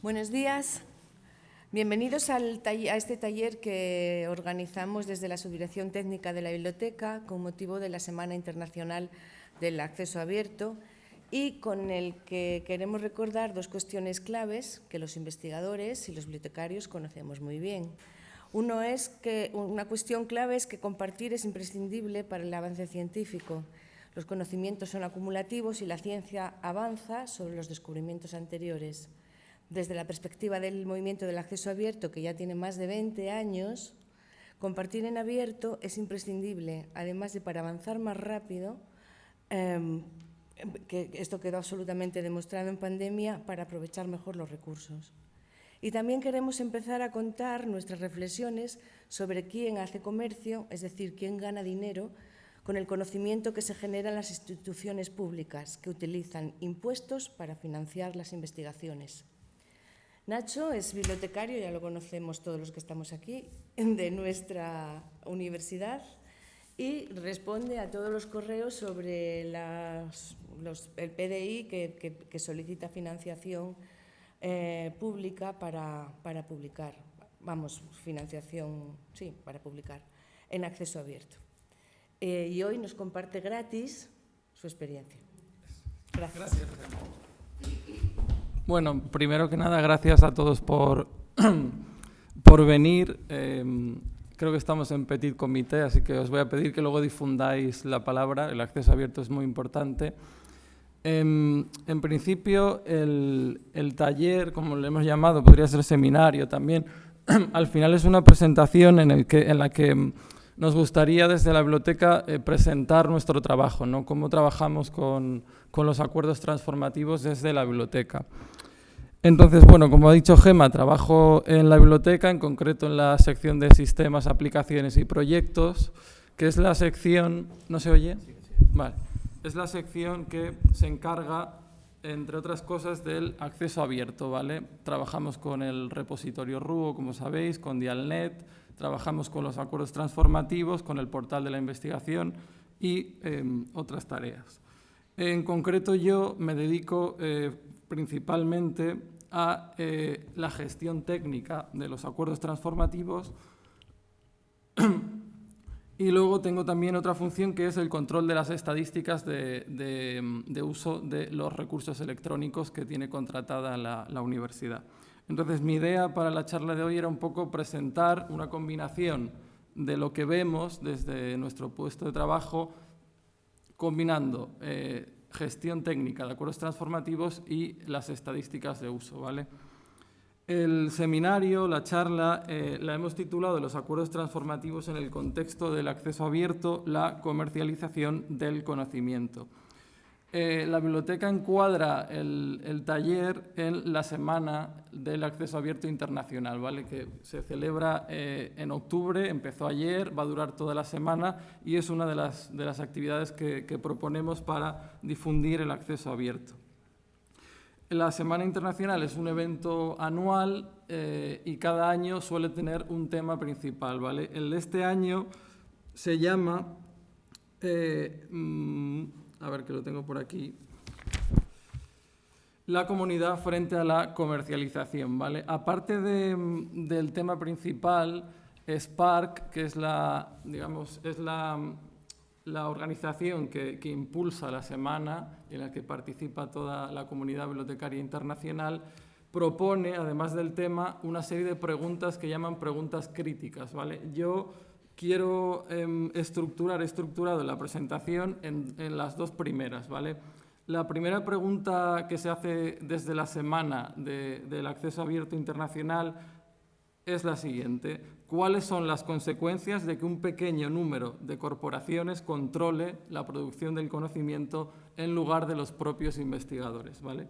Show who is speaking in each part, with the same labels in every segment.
Speaker 1: Buenos días. Bienvenidos a este taller que organizamos desde la Subdirección Técnica de la Biblioteca con motivo de la Semana Internacional del Acceso Abierto y con el que queremos recordar dos cuestiones claves que los investigadores y los bibliotecarios conocemos muy bien. Una cuestión clave es que compartir es imprescindible para el avance científico. Los conocimientos son acumulativos y la ciencia avanza sobre los descubrimientos anteriores. Desde la perspectiva del movimiento del acceso abierto, que ya tiene más de 20 años, compartir en abierto es imprescindible, además de para avanzar más rápido, que esto quedó absolutamente demostrado en pandemia, para aprovechar mejor los recursos. Y también queremos empezar a contar nuestras reflexiones sobre quién hace comercio, es decir, quién gana dinero, con el conocimiento que se genera en las instituciones públicas, que utilizan impuestos para financiar las investigaciones. Nacho es bibliotecario, ya lo conocemos todos los que estamos aquí, de nuestra universidad y responde a todos los correos sobre el PDI que solicita financiación pública para publicar. Financiación, sí, para publicar en acceso abierto. Y hoy nos comparte gratis su experiencia. Gracias.
Speaker 2: Bueno, primero que nada, gracias a todos por venir. Creo que estamos en petit comité, así que os voy a pedir que luego difundáis la palabra. El acceso abierto es muy importante. En principio, el taller, como lo hemos llamado, podría ser seminario también. Al final es una presentación en la que nos gustaría desde la biblioteca presentar nuestro trabajo, ¿no? Cómo trabajamos con los acuerdos transformativos desde la biblioteca. Entonces, bueno, como ha dicho Gemma, trabajo en la biblioteca, en concreto en la sección de sistemas, aplicaciones y proyectos, que es la sección... ¿No se oye? Vale. Es la sección que se encarga, entre otras cosas, del acceso abierto, ¿vale? Trabajamos con el repositorio RUO, como sabéis, con Dialnet, trabajamos con los acuerdos transformativos, con el portal de la investigación y otras tareas. En concreto, yo me dedico principalmente a la gestión técnica de los acuerdos transformativos y luego tengo también otra función que es el control de las estadísticas de uso de los recursos electrónicos que tiene contratada la universidad. Entonces, mi idea para la charla de hoy era un poco presentar una combinación de lo que vemos desde nuestro puesto de trabajo, combinando gestión técnica de acuerdos transformativos y las estadísticas de uso, ¿vale? El seminario, la charla, la hemos titulado Los acuerdos transformativos en el contexto del acceso abierto, la comercialización del conocimiento. La biblioteca encuadra el taller en la Semana del Acceso Abierto Internacional, ¿vale? Que se celebra en octubre, empezó ayer, va a durar toda la semana y es una de las actividades que proponemos para difundir el acceso abierto. La Semana Internacional es un evento anual y cada año suele tener un tema principal, ¿vale? El de este año se llama... a ver, que lo tengo por aquí. La comunidad frente a la comercialización, ¿vale? Aparte del tema principal, Spark, que es la organización que impulsa la semana, en la que participa toda la comunidad bibliotecaria internacional, propone, además del tema, una serie de preguntas que llaman preguntas críticas, ¿vale? Yo quiero he estructurado la presentación en las dos primeras, ¿vale? La primera pregunta que se hace desde la semana del acceso abierto internacional es la siguiente: ¿cuáles son las consecuencias de que un pequeño número de corporaciones controle la producción del conocimiento en lugar de los propios investigadores, ¿vale?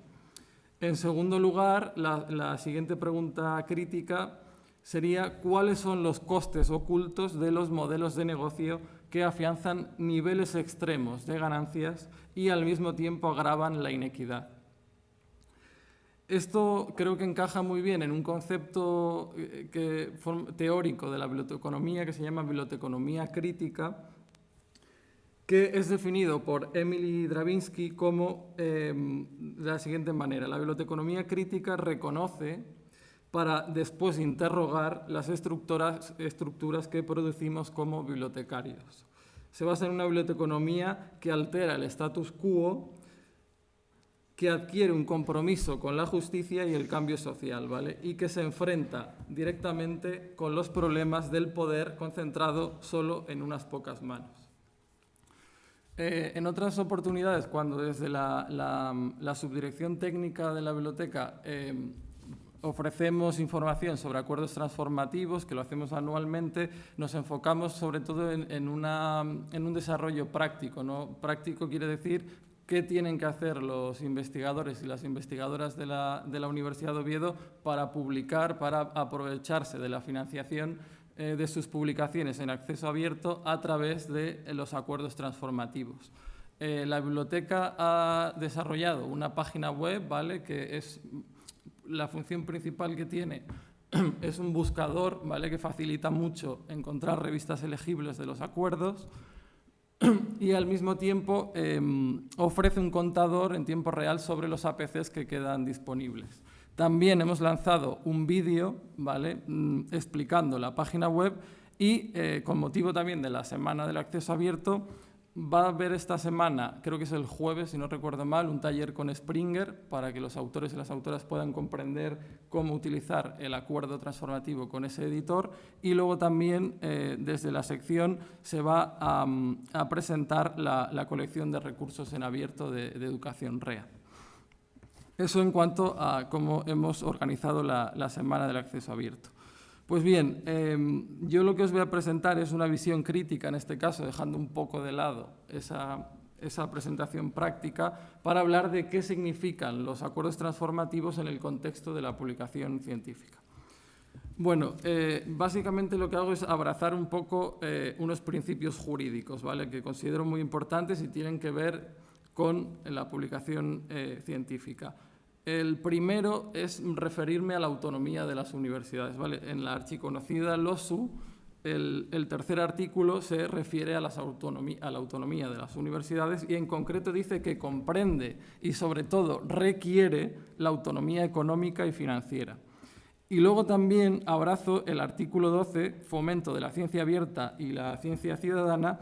Speaker 2: En segundo lugar, la siguiente pregunta crítica sería cuáles son los costes ocultos de los modelos de negocio que afianzan niveles extremos de ganancias y al mismo tiempo agravan la inequidad. Esto creo que encaja muy bien en un concepto teórico de la biblioteconomía que se llama biblioteconomía crítica que es definido por Emily Drabinsky como de la siguiente manera: la biblioteconomía crítica reconoce para después interrogar las estructuras que producimos como bibliotecarios. Se basa en una biblioteconomía que altera el status quo, que adquiere un compromiso con la justicia y el cambio social, ¿vale? Y que se enfrenta directamente con los problemas del poder concentrado solo en unas pocas manos. En otras oportunidades, cuando desde la subdirección técnica de la biblioteca ofrecemos información sobre acuerdos transformativos, que lo hacemos anualmente, nos enfocamos sobre todo en un desarrollo práctico, ¿no? Práctico quiere decir qué tienen que hacer los investigadores y las investigadoras de la Universidad de Oviedo para publicar, para aprovecharse de la financiación de sus publicaciones en acceso abierto a través de los acuerdos transformativos. La biblioteca ha desarrollado una página web, ¿vale?, que es la función principal que tiene. Es un buscador, ¿vale?, que facilita mucho encontrar revistas elegibles de los acuerdos y al mismo tiempo ofrece un contador en tiempo real sobre los APCs que quedan disponibles. También hemos lanzado un vídeo, ¿vale?, explicando la página web y con motivo también de la Semana del Acceso Abierto va a haber esta semana, creo que es el jueves, si no recuerdo mal, un taller con Springer para que los autores y las autoras puedan comprender cómo utilizar el acuerdo transformativo con ese editor, y luego también desde la sección se va a presentar la colección de recursos en abierto de Educación REA. Eso en cuanto a cómo hemos organizado la Semana del Acceso Abierto. Pues bien, yo lo que os voy a presentar es una visión crítica, en este caso, dejando un poco de lado esa presentación práctica, para hablar de qué significan los acuerdos transformativos en el contexto de la publicación científica. Bueno, básicamente lo que hago es abrazar un poco unos principios jurídicos, ¿vale?, que considero muy importantes y tienen que ver con la publicación científica. El primero es referirme a la autonomía de las universidades, ¿vale? En la archiconocida LOSU, el tercer artículo se refiere a la autonomía de las universidades y en concreto dice que comprende y sobre todo requiere la autonomía económica y financiera. Y luego también abrazo el artículo 12, fomento de la ciencia abierta y la ciencia ciudadana,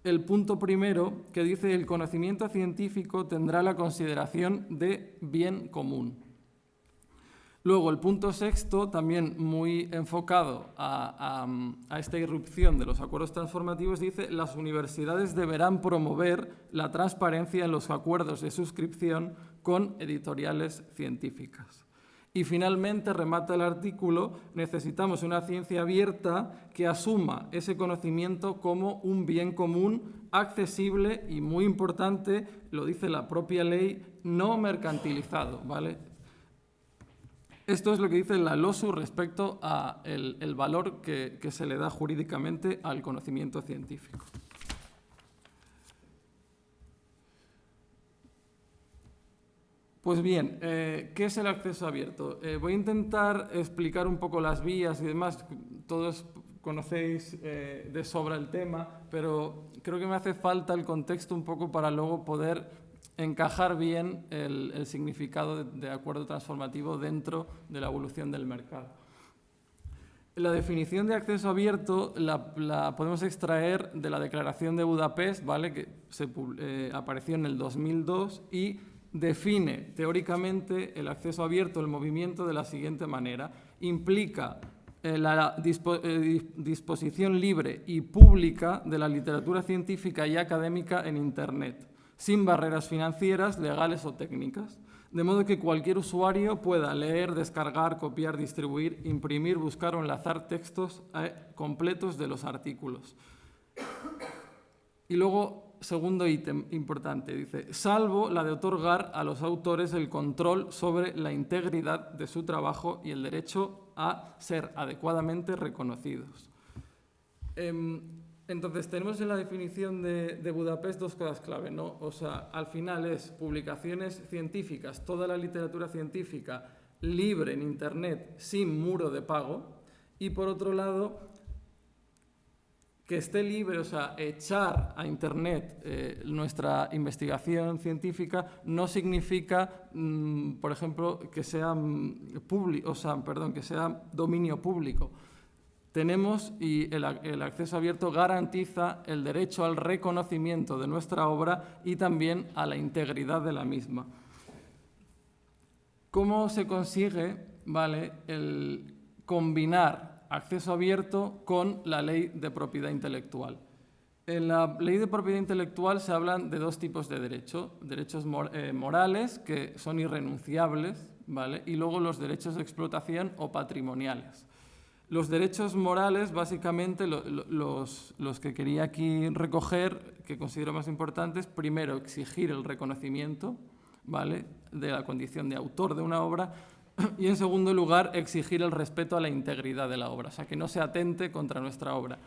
Speaker 2: el punto primero, que dice: el conocimiento científico tendrá la consideración de bien común. Luego, el punto sexto, también muy enfocado a esta irrupción de los acuerdos transformativos, dice: las universidades deberán promover la transparencia en los acuerdos de suscripción con editoriales científicas. Y finalmente remata el artículo: necesitamos una ciencia abierta que asuma ese conocimiento como un bien común, accesible y, muy importante, lo dice la propia ley, no mercantilizado, ¿vale? Esto es lo que dice la LOSU respecto al valor que se le da jurídicamente al conocimiento científico. Pues bien, ¿qué es el acceso abierto? Voy a intentar explicar un poco las vías y demás. Todos conocéis de sobra el tema, pero creo que me hace falta el contexto un poco para luego poder encajar bien el significado de acuerdo transformativo dentro de la evolución del mercado. La definición de acceso abierto la podemos extraer de la Declaración de Budapest, ¿vale?, que apareció en el 2002 y define teóricamente el acceso abierto, el movimiento, de la siguiente manera: implica la disposición libre y pública de la literatura científica y académica en Internet, sin barreras financieras, legales o técnicas, de modo que cualquier usuario pueda leer, descargar, copiar, distribuir, imprimir, buscar o enlazar textos completos de los artículos. Y luego, segundo ítem importante, dice: salvo la de otorgar a los autores el control sobre la integridad de su trabajo y el derecho a ser adecuadamente reconocidos. Entonces, tenemos en la definición de Budapest dos cosas clave, ¿no? O sea, al final es publicaciones científicas, toda la literatura científica libre en Internet, sin muro de pago, y por otro lado, Que esté libre, o sea, echar a Internet nuestra investigación científica no significa, por ejemplo, que sea que sea dominio público. Tenemos, y el acceso abierto garantiza el derecho al reconocimiento de nuestra obra y también a la integridad de la misma. ¿Cómo se consigue, vale, el combinar acceso abierto con la ley de propiedad intelectual? En la ley de propiedad intelectual se hablan de dos tipos de derechos. Derechos morales, que son irrenunciables, ¿vale? Y luego los derechos de explotación o patrimoniales. Los derechos morales, básicamente, los que quería aquí recoger, que considero más importantes, primero, exigir el reconocimiento, ¿vale?, de la condición de autor de una obra, y en segundo lugar, exigir el respeto a la integridad de la obra, o sea, que no se atente contra nuestra obra.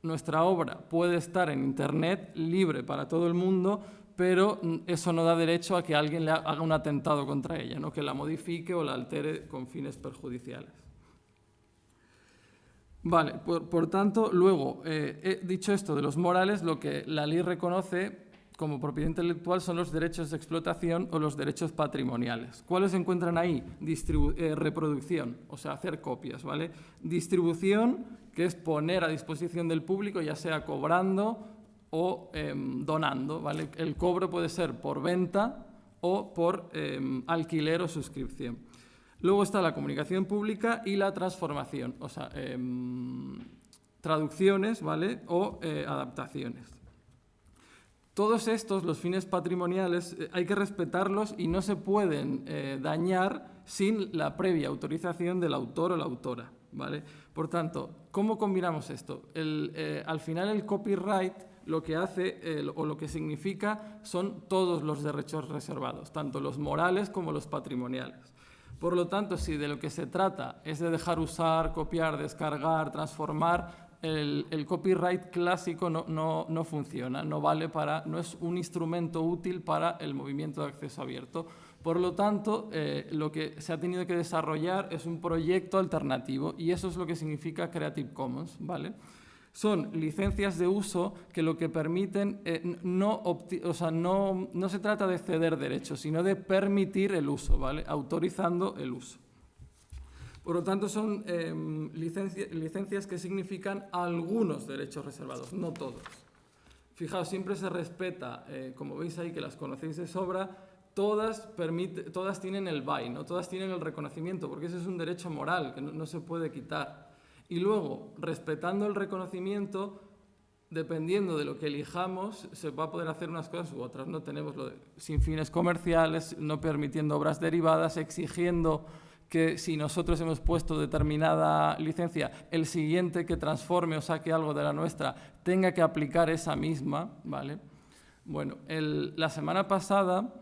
Speaker 2: Nuestra obra puede estar en Internet libre para todo el mundo, pero eso no da derecho a que alguien le haga un atentado contra ella, ¿no?, que la modifique o la altere con fines perjudiciales. Vale, por tanto, luego, dicho esto de los morales, lo que la ley reconoce como propiedad intelectual son los derechos de explotación o los derechos patrimoniales. ¿Cuáles se encuentran ahí? Reproducción, o sea, hacer copias, ¿vale? Distribución, que es poner a disposición del público, ya sea cobrando o donando, ¿vale? El cobro puede ser por venta o por alquiler o suscripción. Luego está la comunicación pública y la transformación, o sea, traducciones, ¿vale?, o adaptaciones. Todos estos, los fines patrimoniales, hay que respetarlos y no se pueden dañar sin la previa autorización del autor o la autora, ¿vale? Por tanto, ¿cómo combinamos esto? Al final el copyright lo que hace o lo que significa son todos los derechos reservados, tanto los morales como los patrimoniales. Por lo tanto, si de lo que se trata es de dejar usar, copiar, descargar, transformar, el copyright clásico no funciona, no es un instrumento útil para el movimiento de acceso abierto. Por lo tanto, lo que se ha tenido que desarrollar es un proyecto alternativo y eso es lo que significa Creative Commons, ¿vale? Son licencias de uso que lo que permiten, no se trata de ceder derechos, sino de permitir el uso, ¿vale?, autorizando el uso. Por lo tanto, son licencias que significan algunos derechos reservados, no todos. Fijaos, siempre se respeta, como veis ahí, que las conocéis de sobra, todas tienen el by, ¿no?, todas tienen el reconocimiento, porque ese es un derecho moral que no se puede quitar. Y luego, respetando el reconocimiento, dependiendo de lo que elijamos, se va a poder hacer unas cosas u otras. No tenemos sin fines comerciales, no permitiendo obras derivadas, exigiendo que si nosotros hemos puesto determinada licencia, el siguiente que transforme o saque algo de la nuestra tenga que aplicar esa misma, ¿vale? Bueno, la semana pasada,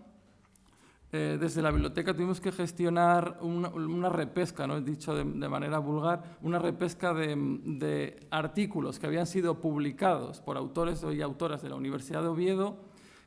Speaker 2: desde la biblioteca tuvimos que gestionar una repesca, ¿no?, he dicho de manera vulgar, una repesca de artículos que habían sido publicados por autores y autoras de la Universidad de Oviedo,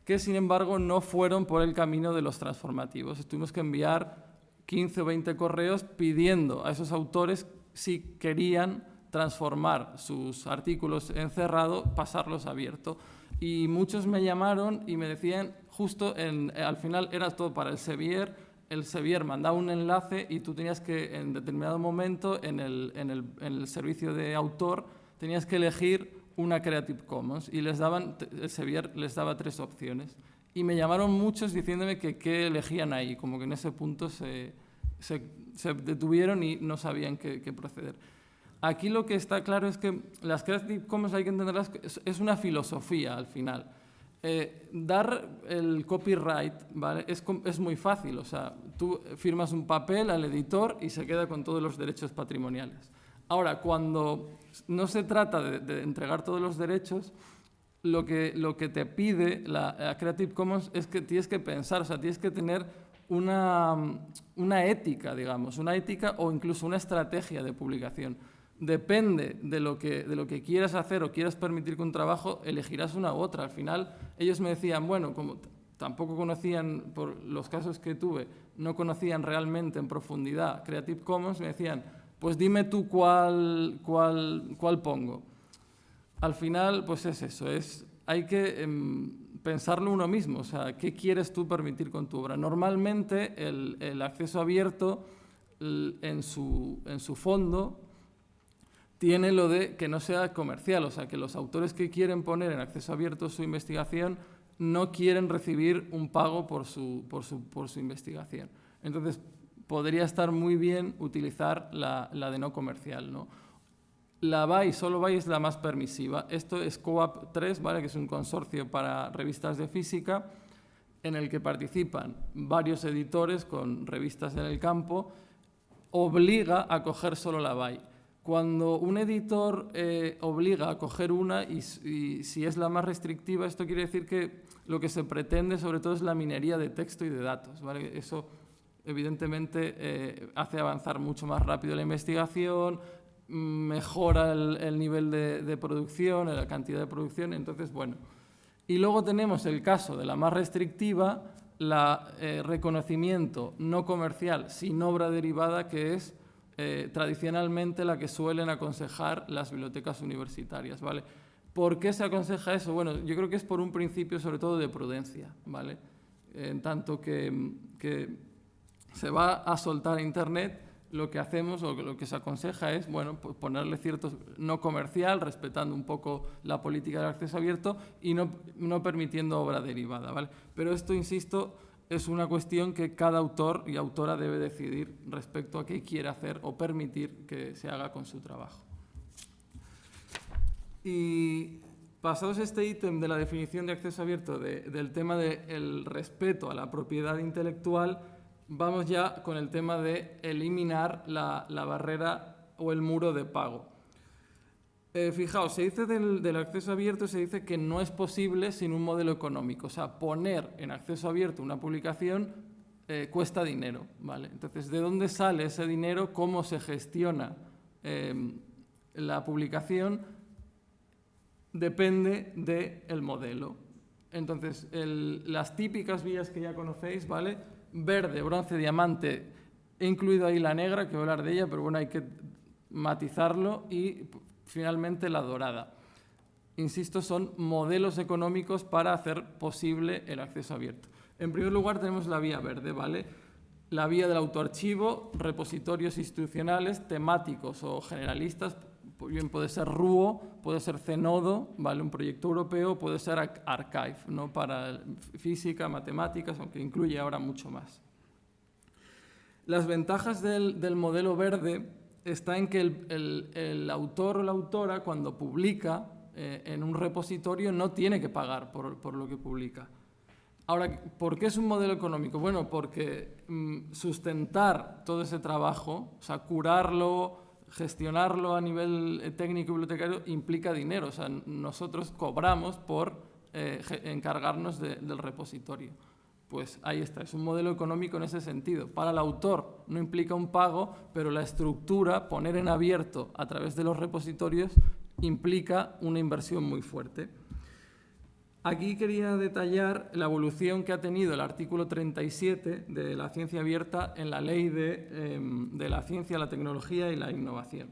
Speaker 2: que sin embargo no fueron por el camino de los transformativos. Tuvimos que enviar 15 o 20 correos pidiendo a esos autores si querían transformar sus artículos en cerrado, pasarlos a abierto. Y muchos me llamaron y me decían, justo al final era todo para el Sevier mandaba un enlace y tú tenías que, en determinado momento, en el servicio de autor, tenías que elegir una Creative Commons y el Sevier les daba 3 opciones. Y me llamaron muchos diciéndome que qué elegían ahí, como que en ese punto se detuvieron y no sabían qué proceder. Aquí lo que está claro es que las Creative Commons hay que entenderlas, es una filosofía al final. Dar el copyright, ¿vale?, es muy fácil, o sea, tú firmas un papel al editor y se queda con todos los derechos patrimoniales. Ahora, cuando no se trata de entregar todos los derechos, lo que te pide la Creative Commons es que tienes que pensar, o sea, tienes que tener una ética, digamos, una ética o incluso una estrategia de publicación. Depende de lo que quieras hacer o quieras permitir con un trabajo, elegirás una u otra. Al final, ellos me decían, bueno, como tampoco conocían, por los casos que tuve, no conocían realmente en profundidad Creative Commons, me decían, pues dime tú cuál pongo. al final, pues es eso, hay que pensarlo uno mismo, o sea, ¿qué quieres tú permitir con tu obra? Normalmente el acceso abierto en su fondo tiene lo de que no sea comercial, o sea, que los autores que quieren poner en acceso abierto su investigación no quieren recibir un pago por su investigación. Entonces, podría estar muy bien utilizar la de no comercial, ¿no? La BAI, solo BAI es la más permisiva. Esto es COAP 3, ¿vale? Que es un consorcio para revistas de física en el que participan varios editores con revistas en el campo. Obliga a coger solo la BAI. Cuando un editor obliga a coger una y si es la más restrictiva, esto quiere decir que lo que se pretende sobre todo es la minería de texto y de datos, ¿vale? Eso evidentemente hace avanzar mucho más rápido la investigación, mejora el nivel de producción, la cantidad de producción, entonces, bueno. Y luego tenemos el caso de la más restrictiva, reconocimiento no comercial sin obra derivada, que es tradicionalmente la que suelen aconsejar las bibliotecas universitarias, ¿vale? ¿Por qué se aconseja eso? Bueno, yo creo que es por un principio sobre todo de prudencia, ¿vale? En tanto que se va a soltar a Internet, lo que hacemos o lo que se aconseja es, bueno, pues ponerle ciertos no comercial, respetando un poco la política del acceso abierto y no permitiendo obra derivada, ¿vale? Pero esto, insisto, es una cuestión que cada autor y autora debe decidir respecto a qué quiere hacer o permitir que se haga con su trabajo. Y pasados este ítem de la definición de acceso abierto del tema del respeto a la propiedad intelectual, vamos ya con el tema de eliminar la barrera o el muro de pago. Fijaos, se dice del acceso abierto, se dice que no es posible sin un modelo económico. O sea, poner en acceso abierto una publicación cuesta dinero, ¿vale? Entonces, ¿de dónde sale ese dinero? ¿Cómo se gestiona la publicación? Depende del modelo. Entonces, las típicas vías que ya conocéis, ¿vale? Verde, bronce, diamante, he incluido ahí la negra, que voy a hablar de ella, pero bueno, hay que matizarlo, y finalmente la dorada. Insisto, son modelos económicos para hacer posible el acceso abierto. En primer lugar tenemos la vía verde, ¿vale? La vía del autoarchivo, repositorios institucionales, temáticos o generalistas, bien puede ser RUO, puede ser CENODO, ¿vale? Un proyecto europeo, puede ser Archive, ¿no? Para física, matemáticas, aunque incluye ahora mucho más. Las ventajas del modelo verde está en que el autor o la autora, cuando publica en un repositorio, no tiene que pagar por lo que publica. Ahora, ¿por qué es un modelo económico? Bueno, porque sustentar todo ese trabajo, o sea, curarlo, gestionarlo a nivel técnico y bibliotecario implica dinero. O sea, nosotros cobramos por encargarnos del repositorio. Pues ahí está, es un modelo económico en ese sentido. Para el autor no implica un pago, pero la estructura, poner en abierto a través de los repositorios, implica una inversión muy fuerte. Aquí quería detallar la evolución que ha tenido el artículo 37 de la ciencia abierta en la ley de la ciencia, la tecnología y la innovación.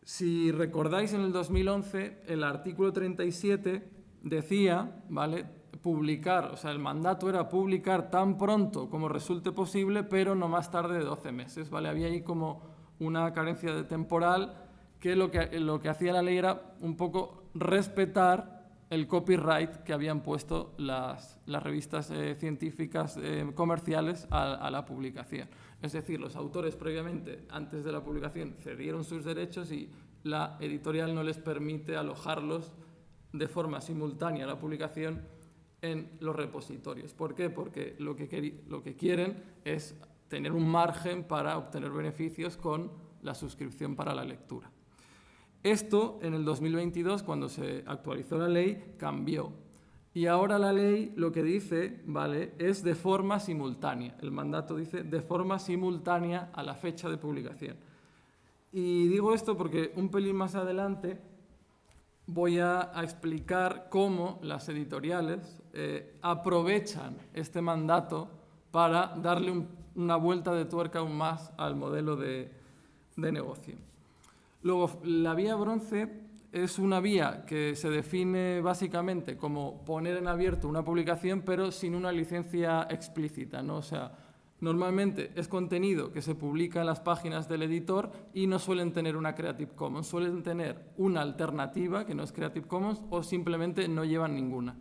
Speaker 2: Si recordáis, en el 2011, el artículo 37 decía, ¿vale?, publicar, o sea, el mandato era publicar tan pronto como resulte posible, pero no más tarde de 12 meses, ¿vale? Había ahí como una carencia de temporal que lo que hacía la ley era un poco respetar el copyright que habían puesto las revistas científicas comerciales a la publicación. Es decir, los autores previamente, antes de la publicación, cedieron sus derechos y la editorial no les permite alojarlos de forma simultánea a la publicación en los repositorios. ¿Por qué? Porque lo que quieren es tener un margen para obtener beneficios con la suscripción para la lectura. Esto, en el 2022, cuando se actualizó la ley, cambió. Y ahora la ley lo que dice, ¿vale?, es de forma simultánea. El mandato dice de forma simultánea a la fecha de publicación. Y digo esto porque un pelín más adelante voy a explicar cómo las editoriales aprovechan este mandato para darle una vuelta de tuerca aún más al modelo de negocio. Luego, la vía bronce es una vía que se define básicamente como poner en abierto una publicación, pero sin una licencia explícita, ¿no? O sea, normalmente es contenido que se publica en las páginas del editor y no suelen tener una Creative Commons, suelen tener una alternativa que no es Creative Commons o simplemente no llevan ninguna.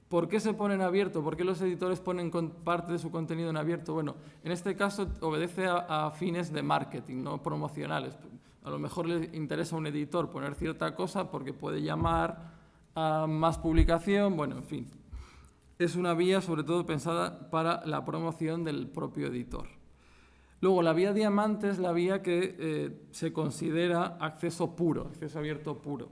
Speaker 2: ¿Por qué se pone en abierto? ¿Por qué los editores ponen parte de su contenido en abierto? Bueno, en este caso obedece a fines de marketing, no promocionales. A lo mejor le interesa a un editor poner cierta cosa porque puede llamar a más publicación, bueno, en fin. Es una vía sobre todo pensada para la promoción del propio editor. Luego, la vía diamante es la vía que se considera acceso puro, acceso abierto puro.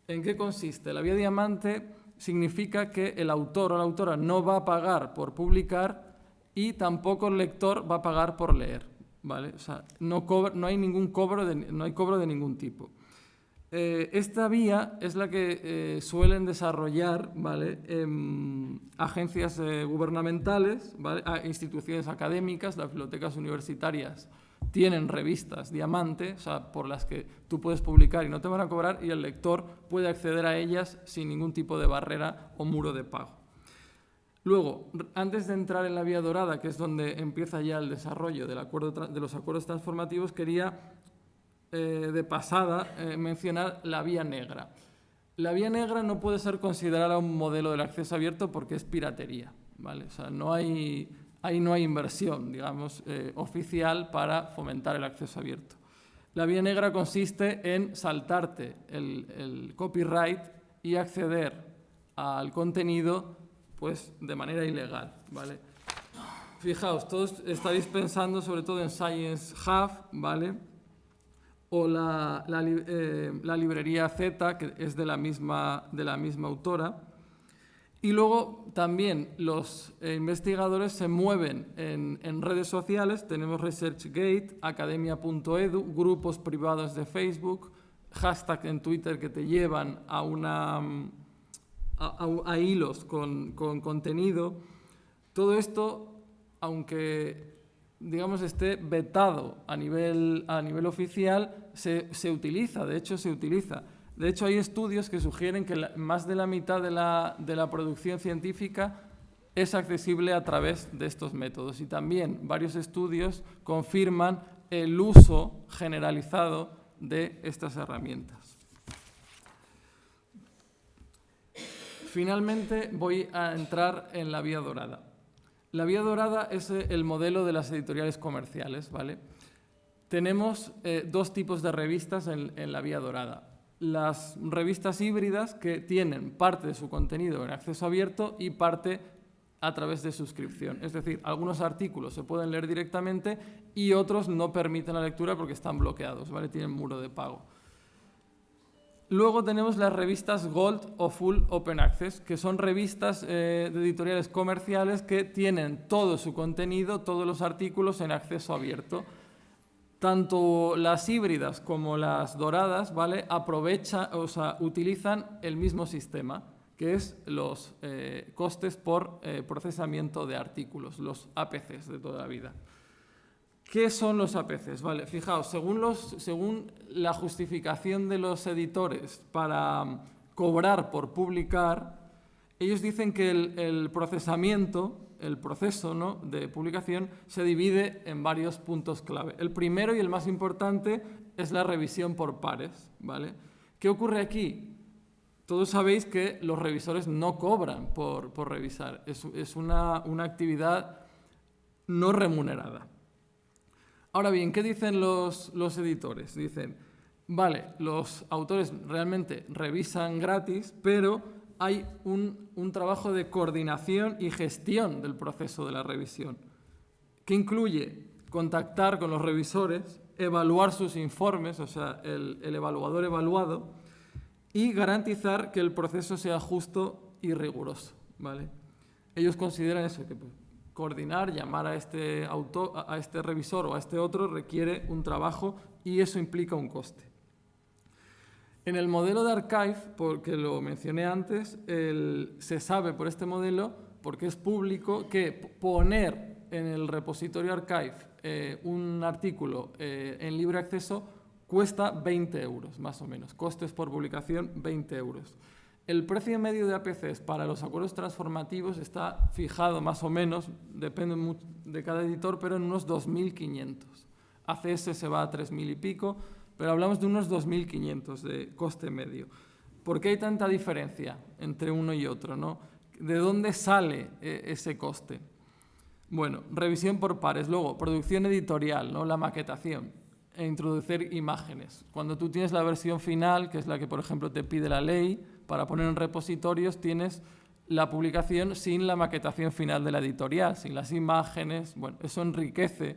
Speaker 2: ¿En qué consiste? La vía diamante significa que el autor o la autora no va a pagar por publicar y tampoco el lector va a pagar por leer, ¿vale? O sea, no hay ningún cobro de ningún tipo. Esta vía es la que suelen desarrollar, ¿vale? Agencias gubernamentales, ¿vale? Instituciones académicas, las bibliotecas universitarias tienen revistas diamante, o sea, por las que tú puedes publicar y no te van a cobrar, y el lector puede acceder a ellas sin ningún tipo de barrera o muro de pago. Luego, antes de entrar en la vía dorada, que es donde empieza ya el desarrollo de los acuerdos transformativos, quería de pasada mencionar la vía negra. La vía negra no puede ser considerada un modelo del acceso abierto porque es piratería, ¿vale? O sea, ahí no hay inversión, digamos, oficial para fomentar el acceso abierto. La vía negra consiste en saltarte el copyright y acceder al contenido, pues, de manera ilegal, ¿vale? Fijaos, todos estáis pensando sobre todo en Science Hub, ¿vale? O la librería Z, que es de la misma autora. Y luego también los investigadores se mueven en redes sociales. Tenemos ResearchGate, academia.edu, grupos privados de Facebook, hashtag en Twitter que te llevan a hilos con contenido. Todo esto, aunque digamos esté vetado a nivel oficial, se utiliza, de hecho se utiliza. De hecho, hay estudios que sugieren que más de la mitad de la producción científica es accesible a través de estos métodos. Y también varios estudios confirman el uso generalizado de estas herramientas. Finalmente, voy a entrar en la vía dorada. La vía dorada es el modelo de las editoriales comerciales, ¿vale? Tenemos dos tipos de revistas en la vía dorada. Las revistas híbridas, que tienen parte de su contenido en acceso abierto y parte a través de suscripción. Es decir, algunos artículos se pueden leer directamente y otros no permiten la lectura porque están bloqueados, ¿vale? Tienen muro de pago. Luego tenemos las revistas Gold o Full Open Access, que son revistas de editoriales comerciales que tienen todo su contenido, todos los artículos en acceso abierto. Tanto las híbridas como las doradas, ¿vale? Utilizan el mismo sistema, que es los costes por procesamiento de artículos, los APCs de toda la vida. ¿Qué son los APCs? Vale, fijaos, según la justificación de los editores para cobrar por publicar, ellos dicen que el procesamiento, el proceso, ¿no?, de publicación se divide en varios puntos clave. El primero y el más importante es la revisión por pares, ¿vale? ¿Qué ocurre aquí? Todos sabéis que los revisores no cobran por revisar. Es una actividad no remunerada. Ahora bien, ¿qué dicen los editores? Dicen, vale, los autores realmente revisan gratis, pero hay un trabajo de coordinación y gestión del proceso de la revisión, que incluye contactar con los revisores, evaluar sus informes, o sea, el evaluador evaluado, y garantizar que el proceso sea justo y riguroso, ¿vale? Ellos consideran eso, que coordinar, llamar a este revisor o a este otro requiere un trabajo y eso implica un coste. En el modelo de Archive, porque lo mencioné antes, se sabe por este modelo, porque es público, que poner en el repositorio Archive un artículo en libre acceso cuesta 20 euros, más o menos. Costes por publicación, 20 euros. El precio medio de APCs para los acuerdos transformativos está fijado más o menos, depende de cada editor, pero en unos 2.500. ACS se va a 3.000 y pico, pero hablamos de unos 2.500 de coste medio. ¿Por qué hay tanta diferencia entre uno y otro, ¿no? ¿De dónde sale ese coste? Bueno, revisión por pares, luego producción editorial, ¿no? La maquetación e introducir imágenes. Cuando tú tienes la versión final, que es la que por ejemplo te pide la ley, para poner en repositorios tienes la publicación sin la maquetación final de la editorial, sin las imágenes. Bueno, eso enriquece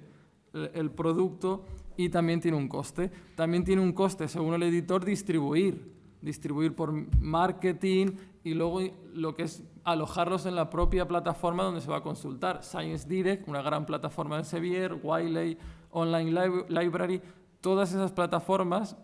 Speaker 2: el producto y también tiene un coste. También tiene un coste, según el editor, distribuir por marketing y luego lo que es alojarlos en la propia plataforma donde se va a consultar. Science Direct, una gran plataforma de Elsevier, Wiley, Online Library, todas esas plataformas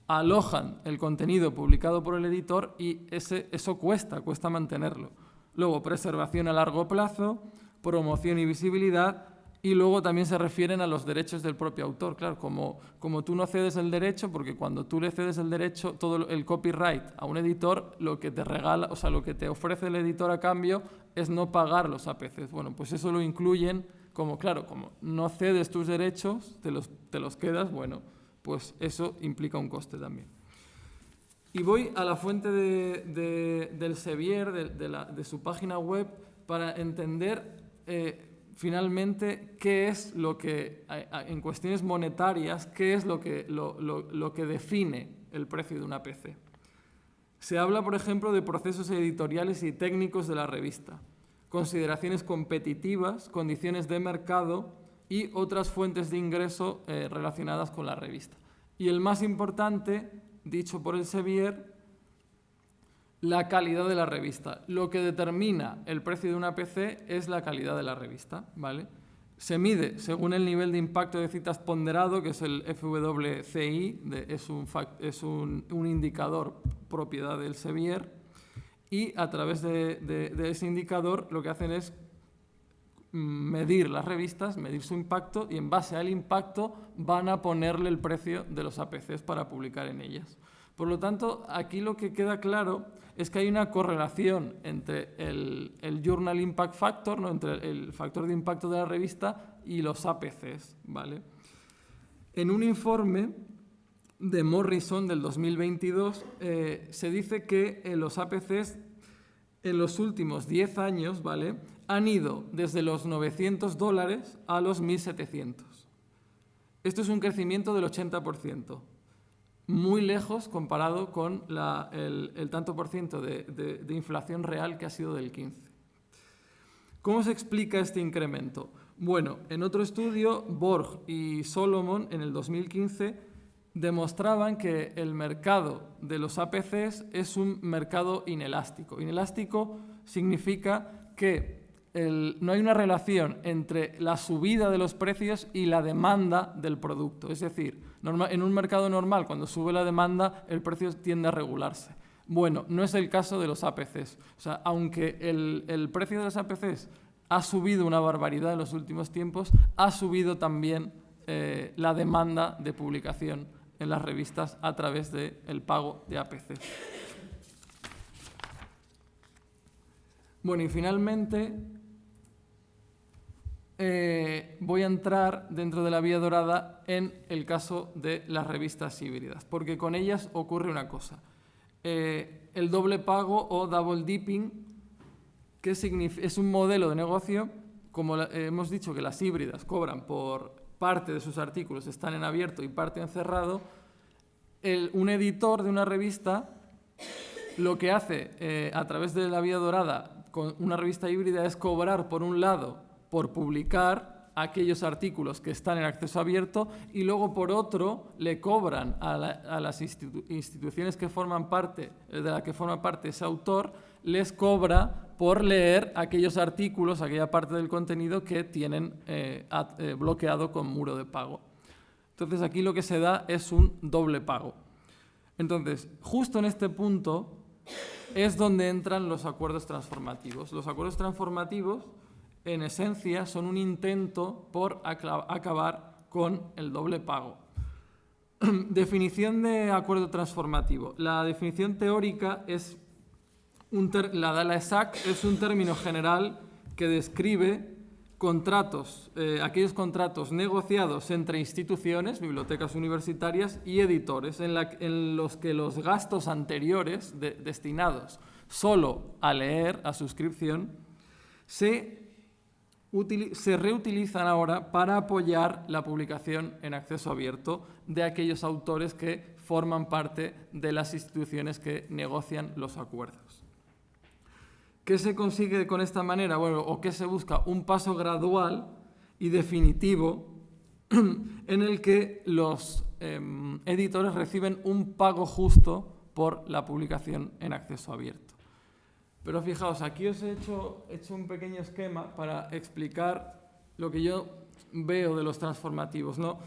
Speaker 2: alojan el contenido publicado por el editor y eso cuesta mantenerlo. Luego, preservación a largo plazo, promoción y visibilidad, y luego también se refieren a los derechos del propio autor. Claro, como tú no cedes el derecho, porque cuando tú le cedes el derecho, todo el copyright a un editor, lo que te regala, o sea, lo que te ofrece el editor a cambio es no pagar los APCs. Bueno, pues eso lo incluyen como no cedes tus derechos, te los quedas, bueno, pues eso implica un coste también. Y voy a la fuente del Elsevier, de su página web, para entender finalmente qué es lo que, en cuestiones monetarias, qué es lo que define el precio de una APC. Se habla, por ejemplo, de procesos editoriales y técnicos de la revista, consideraciones competitivas, condiciones de mercado y otras fuentes de ingreso relacionadas con la revista. Y el más importante, dicho por Elsevier, la calidad de la revista. Lo que determina el precio de una APC es la calidad de la revista, ¿vale? Se mide según el nivel de impacto de citas ponderado, que es el FWCI, es un indicador propiedad del Elsevier, y a través de ese indicador lo que hacen es medir las revistas, medir su impacto, y en base al impacto van a ponerle el precio de los APCs para publicar en ellas. Por lo tanto, aquí lo que queda claro es que hay una correlación entre el Journal Impact Factor, ¿no? Entre el factor de impacto de la revista y los APCs, ¿vale? En un informe de Morrison del 2022 se dice que los APCs en los últimos 10 años, ¿vale?, han ido desde los $900 a los 1.700. Esto es un crecimiento del 80%. Muy lejos comparado con el tanto por ciento de inflación real que ha sido del 15%. ¿Cómo se explica este incremento? Bueno, en otro estudio, Borg y Solomon, en el 2015, demostraban que el mercado de los APCs es un mercado inelástico. Inelástico significa que no hay una relación entre la subida de los precios y la demanda del producto. Es decir, en un mercado normal, cuando sube la demanda, el precio tiende a regularse. Bueno, no es el caso de los APCs. O sea, aunque el precio de los APCs ha subido una barbaridad en los últimos tiempos, ha subido también la demanda de publicación en las revistas a través del pago de APCs. Bueno, y finalmente voy a entrar dentro de la vía dorada en el caso de las revistas híbridas, porque con ellas ocurre una cosa. El doble pago o double dipping, que es un modelo de negocio, como hemos dicho que las híbridas cobran por parte de sus artículos, están en abierto y parte en cerrado. Un editor de una revista lo que hace a través de la vía dorada con una revista híbrida es cobrar, por un lado, por publicar aquellos artículos que están en acceso abierto, y luego, por otro, le cobran a las instituciones que forman parte, de la que forma parte ese autor, les cobra por leer aquellos artículos, aquella parte del contenido que tienen bloqueado con muro de pago. Entonces, aquí lo que se da es un doble pago. Entonces, justo en este punto es donde entran los acuerdos transformativos. Los acuerdos transformativos, en esencia, son un intento por acabar con el doble pago. Definición de acuerdo transformativo. La definición teórica es la de la ESAC, es un término general que describe contratos, aquellos contratos negociados entre instituciones, bibliotecas universitarias y editores, en los que los gastos anteriores destinados solo a leer, a suscripción, se reutilizan ahora para apoyar la publicación en acceso abierto de aquellos autores que forman parte de las instituciones que negocian los acuerdos. ¿Qué se consigue con esta manera? Bueno, ¿o qué se busca? Un paso gradual y definitivo en el que los editores reciben un pago justo por la publicación en acceso abierto. Pero fijaos, aquí os he hecho un pequeño esquema para explicar lo que yo veo de los transformativos, ¿no?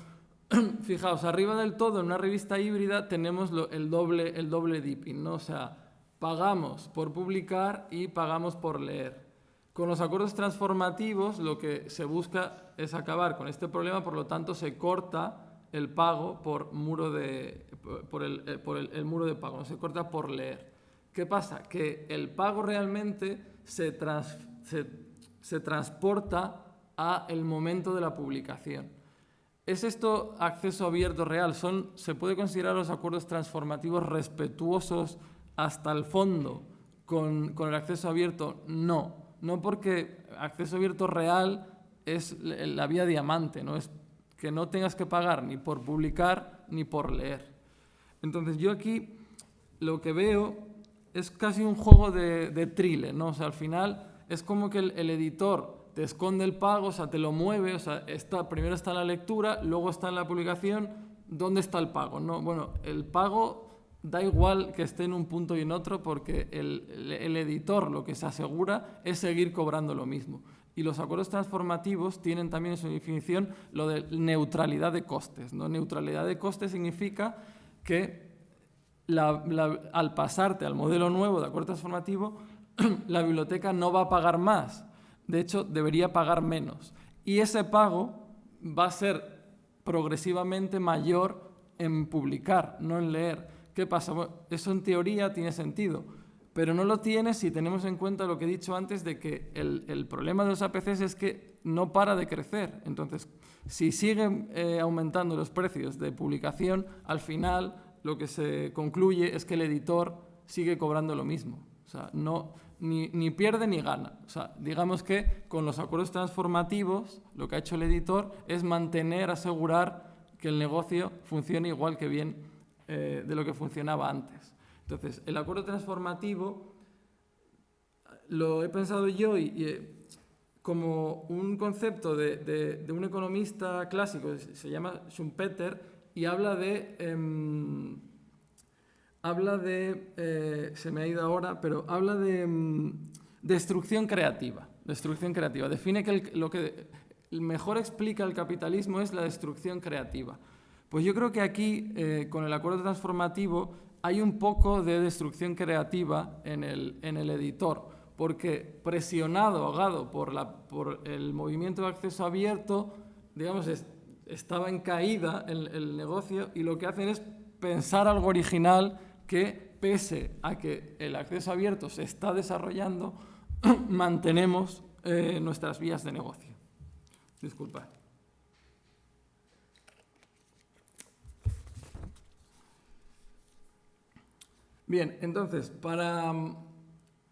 Speaker 2: Fijaos, arriba del todo, en una revista híbrida, tenemos el doble dipping, ¿no? O sea, pagamos por publicar y pagamos por leer. Con los acuerdos transformativos lo que se busca es acabar con este problema, por lo tanto se corta el pago por el muro de pago, no se corta por leer. ¿Qué pasa? Que el pago realmente se transporta a el momento de la publicación. ¿Es esto acceso abierto real? ¿Se puede considerar los acuerdos transformativos respetuosos hasta el fondo con el acceso abierto? No porque acceso abierto real es la vía diamante, ¿no? Es que no tengas que pagar ni por publicar ni por leer. Entonces yo aquí lo que veo es casi un juego de thriller, ¿no? O sea, al final es como que el editor te esconde el pago, o sea, te lo mueve, o sea, primero está en la lectura, luego está en la publicación. ¿Dónde está el pago? No, bueno, el pago da igual que esté en un punto y en otro, porque el editor lo que se asegura es seguir cobrando lo mismo. Y los acuerdos transformativos tienen también en su definición lo de neutralidad de costes, ¿no? Neutralidad de costes significa que al pasarte al modelo nuevo de acuerdo transformativo, la biblioteca no va a pagar más. De hecho, debería pagar menos. Y ese pago va a ser progresivamente mayor en publicar, no en leer. ¿Qué pasa? Bueno, eso en teoría tiene sentido, pero no lo tiene si tenemos en cuenta lo que he dicho antes de que el problema de los APCs es que no para de crecer. Entonces, si siguen aumentando los precios de publicación, al final lo que se concluye es que el editor sigue cobrando lo mismo. O sea, ni pierde ni gana. O sea, digamos que con los acuerdos transformativos lo que ha hecho el editor es asegurar que el negocio funcione igual que bien de lo que funcionaba antes. Entonces, el acuerdo transformativo lo he pensado yo como un concepto de un economista clásico, se llama Schumpeter, y habla de se me ha ido ahora, pero habla de destrucción creativa. Define que lo que mejor explica el capitalismo es la destrucción creativa. Pues yo creo que aquí, con el acuerdo transformativo, hay un poco de destrucción creativa en el editor, porque presionado, ahogado por el movimiento de acceso abierto, digamos, estaba en caída el negocio, y lo que hacen es pensar algo original que, pese a que el acceso abierto se está desarrollando, mantenemos nuestras vías de negocio. Disculpad. Bien, entonces, para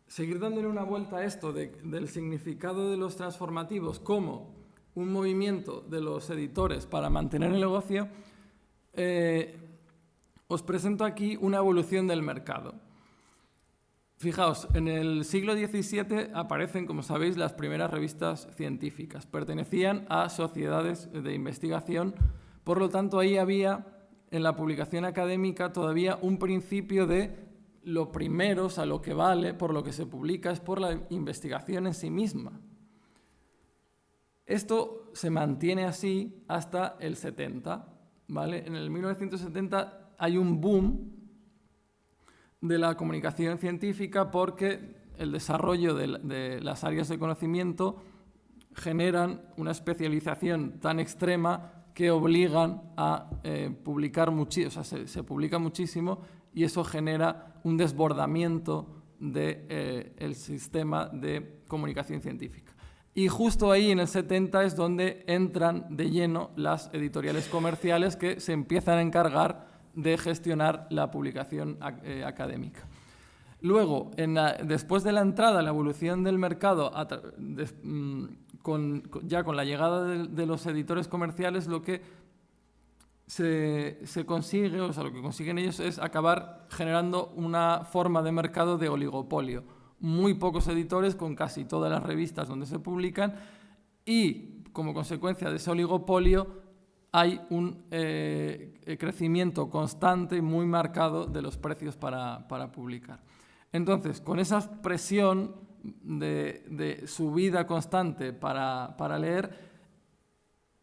Speaker 2: seguir dándole una vuelta a esto del significado de los transformativos como un movimiento de los editores para mantener el negocio, os presento aquí una evolución del mercado. Fijaos, en el siglo XVII aparecen, como sabéis, las primeras revistas científicas. Pertenecían a sociedades de investigación, por lo tanto ahí había en la publicación académica todavía un principio de lo primero, o sea, lo que vale por lo que se publica es por la investigación en sí misma. Esto se mantiene así hasta el 70, ¿vale? En el 1970 hay un boom de la comunicación científica porque el desarrollo de las áreas de conocimiento generan una especialización tan extrema que obligan a publicar muchísimo, o sea, se publica muchísimo y eso genera un desbordamiento del sistema de comunicación científica. Y justo ahí, en el 70, es donde entran de lleno las editoriales comerciales que se empiezan a encargar de gestionar la publicación académica. Luego, después de la entrada, la evolución del mercado, ya con la llegada de los editores comerciales, lo que se consigue, o sea, lo que consiguen ellos es acabar generando una forma de mercado de oligopolio. Muy pocos editores con casi todas las revistas donde se publican y, como consecuencia de ese oligopolio, hay un crecimiento constante y muy marcado de los precios para publicar. Entonces, con esa presión de subida constante para leer,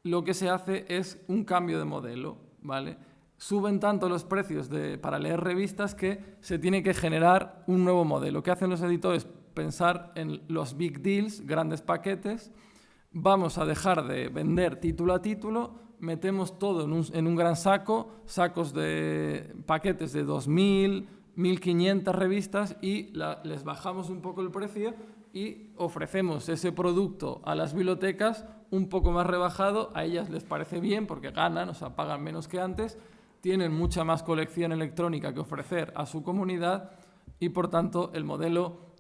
Speaker 2: lo que se hace es un cambio de modelo, ¿vale? Suben tanto los precios para leer revistas que se tiene que generar un nuevo modelo. ¿Qué hacen los editores? Pensar en los big deals, grandes paquetes. Vamos a dejar de vender título a título, metemos todo en un gran sacos de paquetes de 2.000, 1.500 revistas y les bajamos un poco el precio y ofrecemos ese producto a las bibliotecas un poco más rebajado. A ellas les parece bien porque ganan, o sea, pagan menos que antes, tienen mucha más colección electrónica que ofrecer a su comunidad y, por tanto, el modelo,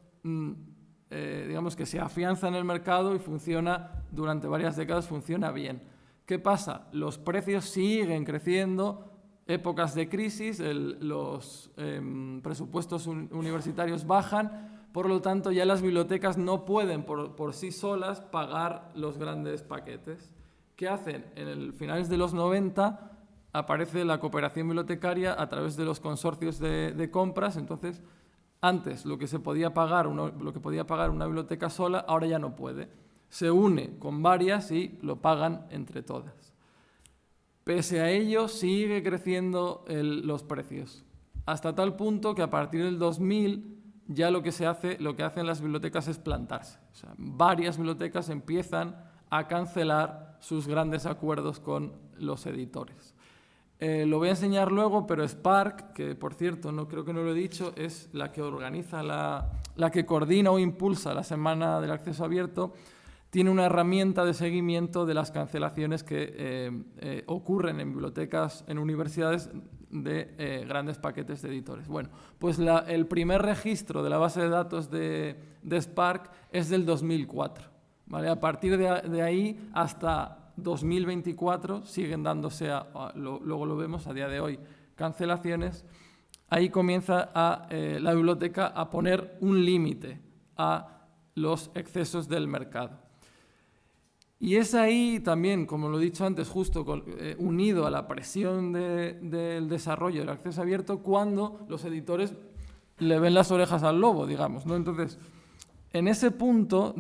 Speaker 2: digamos que se afianza en el mercado y funciona durante varias décadas, funciona bien. ¿Qué pasa? Los precios siguen creciendo, épocas de crisis, los presupuestos universitarios bajan, por lo tanto ya las bibliotecas no pueden por sí solas pagar los grandes paquetes. ¿Qué hacen? En finales de los 90 aparece la cooperación bibliotecaria a través de los consorcios de compras. Entonces, antes lo que podía pagar una biblioteca sola, ahora ya no puede. Se une con varias y lo pagan entre todas. Pese a ello, sigue creciendo los precios, hasta tal punto que a partir del 2000 ya lo que hacen las bibliotecas es plantarse. O sea, varias bibliotecas empiezan a cancelar sus grandes acuerdos con los editores. Lo voy a enseñar luego, pero Spark, que por cierto creo que no lo he dicho, es la que organiza, la que coordina o impulsa la Semana del Acceso Abierto, tiene una herramienta de seguimiento de las cancelaciones que ocurren en bibliotecas, en universidades, de grandes paquetes de editores. Bueno, pues el primer registro de la base de datos de Spark es del 2004. ¿Vale? A partir de ahí hasta 2024 siguen dándose, luego lo vemos a día de hoy, cancelaciones. Ahí comienza la biblioteca a poner un límite a los excesos del mercado. Y es ahí también, como lo he dicho antes, justo unido a la presión del desarrollo del acceso abierto, cuando los editores le ven las orejas al lobo, digamos, ¿no? Entonces, en ese punto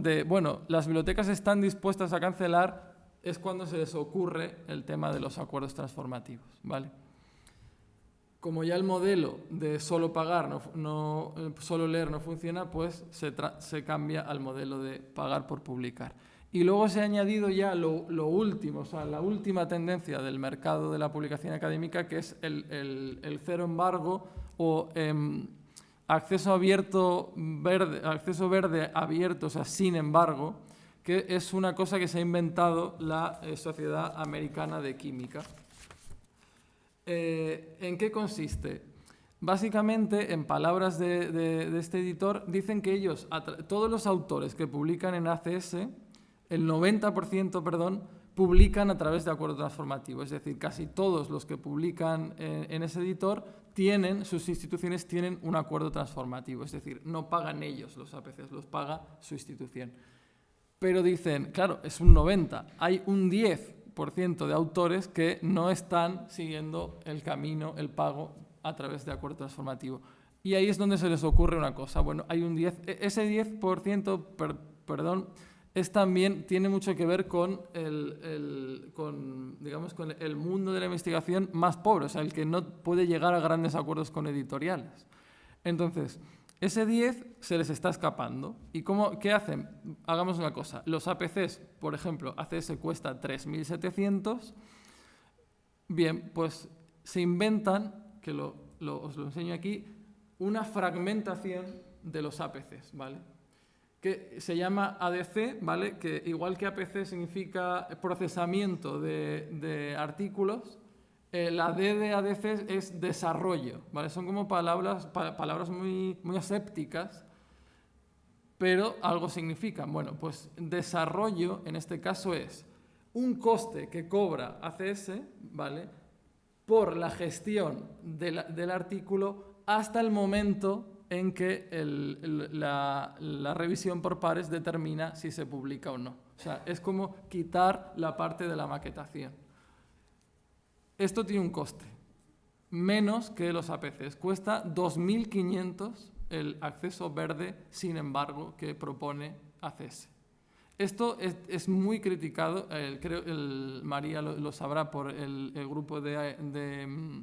Speaker 2: las bibliotecas están dispuestas a cancelar, es cuando se les ocurre el tema de los acuerdos transformativos, ¿vale? Como ya el modelo de solo pagar, solo leer no funciona, pues se cambia al modelo de pagar por publicar. Y luego se ha añadido ya lo último, o sea, la última tendencia del mercado de la publicación académica, que es el cero embargo o acceso verde abierto, o sea, sin embargo, que es una cosa que se ha inventado la Sociedad Americana de Química. ¿En qué consiste? Básicamente, en palabras de este editor, dicen que ellos, todos los autores que publican en ACS, el 90%, publican a través de acuerdo transformativo. Es decir, casi todos los que publican en ese editor sus instituciones tienen un acuerdo transformativo. Es decir, no pagan ellos los APCs, los paga su institución. Pero dicen, claro, es un 90%. Hay un 10% de autores que no están siguiendo el camino, el pago a través de acuerdo transformativo. Y ahí es donde se les ocurre una cosa. Bueno, hay un 10%, ese 10%, tiene mucho que ver con el mundo de la investigación más pobre, o sea, el que no puede llegar a grandes acuerdos con editoriales. Entonces, ese 10 se les está escapando. ¿Y qué hacen? Hagamos una cosa. Los APCs, por ejemplo, ACS cuesta 3.700, Bien, pues se inventan, que os lo enseño aquí, una fragmentación de los APCs, ¿vale? Que se llama ADC, ¿vale? Que igual que APC significa procesamiento de artículos, la D de ADC es desarrollo, ¿vale? Son como palabras muy, muy asépticas, pero algo significan. Bueno, pues desarrollo en este caso es un coste que cobra ACS, ¿vale?, por la gestión del artículo hasta el momento en que la revisión por pares determina si se publica o no. O sea, es como quitar la parte de la maquetación. Esto tiene un coste, menos que los APCs. Cuesta 2.500 el acceso verde, sin embargo, que propone ACS. Esto es muy criticado, creo María lo sabrá por el grupo de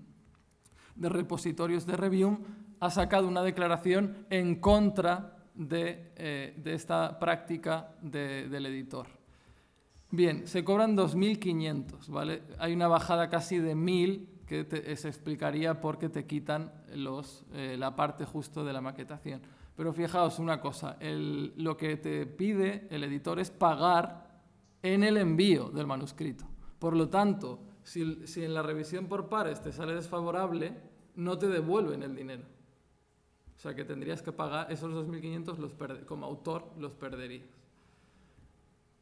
Speaker 2: repositorios de Revium, ha sacado una declaración en contra de esta práctica del editor. Bien, se cobran 2.500, ¿vale? Hay una bajada casi de 1.000 que se explicaría por qué te quitan la parte justo de la maquetación. Pero fijaos una cosa, lo que te pide el editor es pagar en el envío del manuscrito. Por lo tanto, si en la revisión por pares te sale desfavorable, no te devuelven el dinero. O sea que tendrías que pagar esos 2.500, como autor los perderías.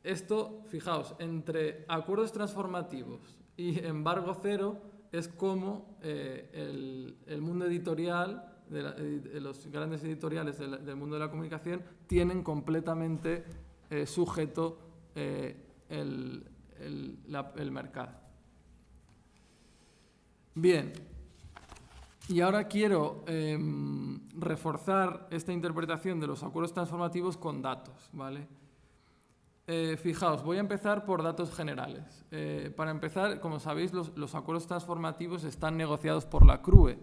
Speaker 2: Esto, fijaos, entre acuerdos transformativos y embargo cero es como el mundo editorial, de los grandes editoriales del mundo de la comunicación, tienen completamente sujeto el mercado. Bien, y ahora quiero reforzar esta interpretación de los acuerdos transformativos con datos, ¿vale? Fijaos, voy a empezar por datos generales. Para empezar, como sabéis, los acuerdos transformativos están negociados por la CRUE.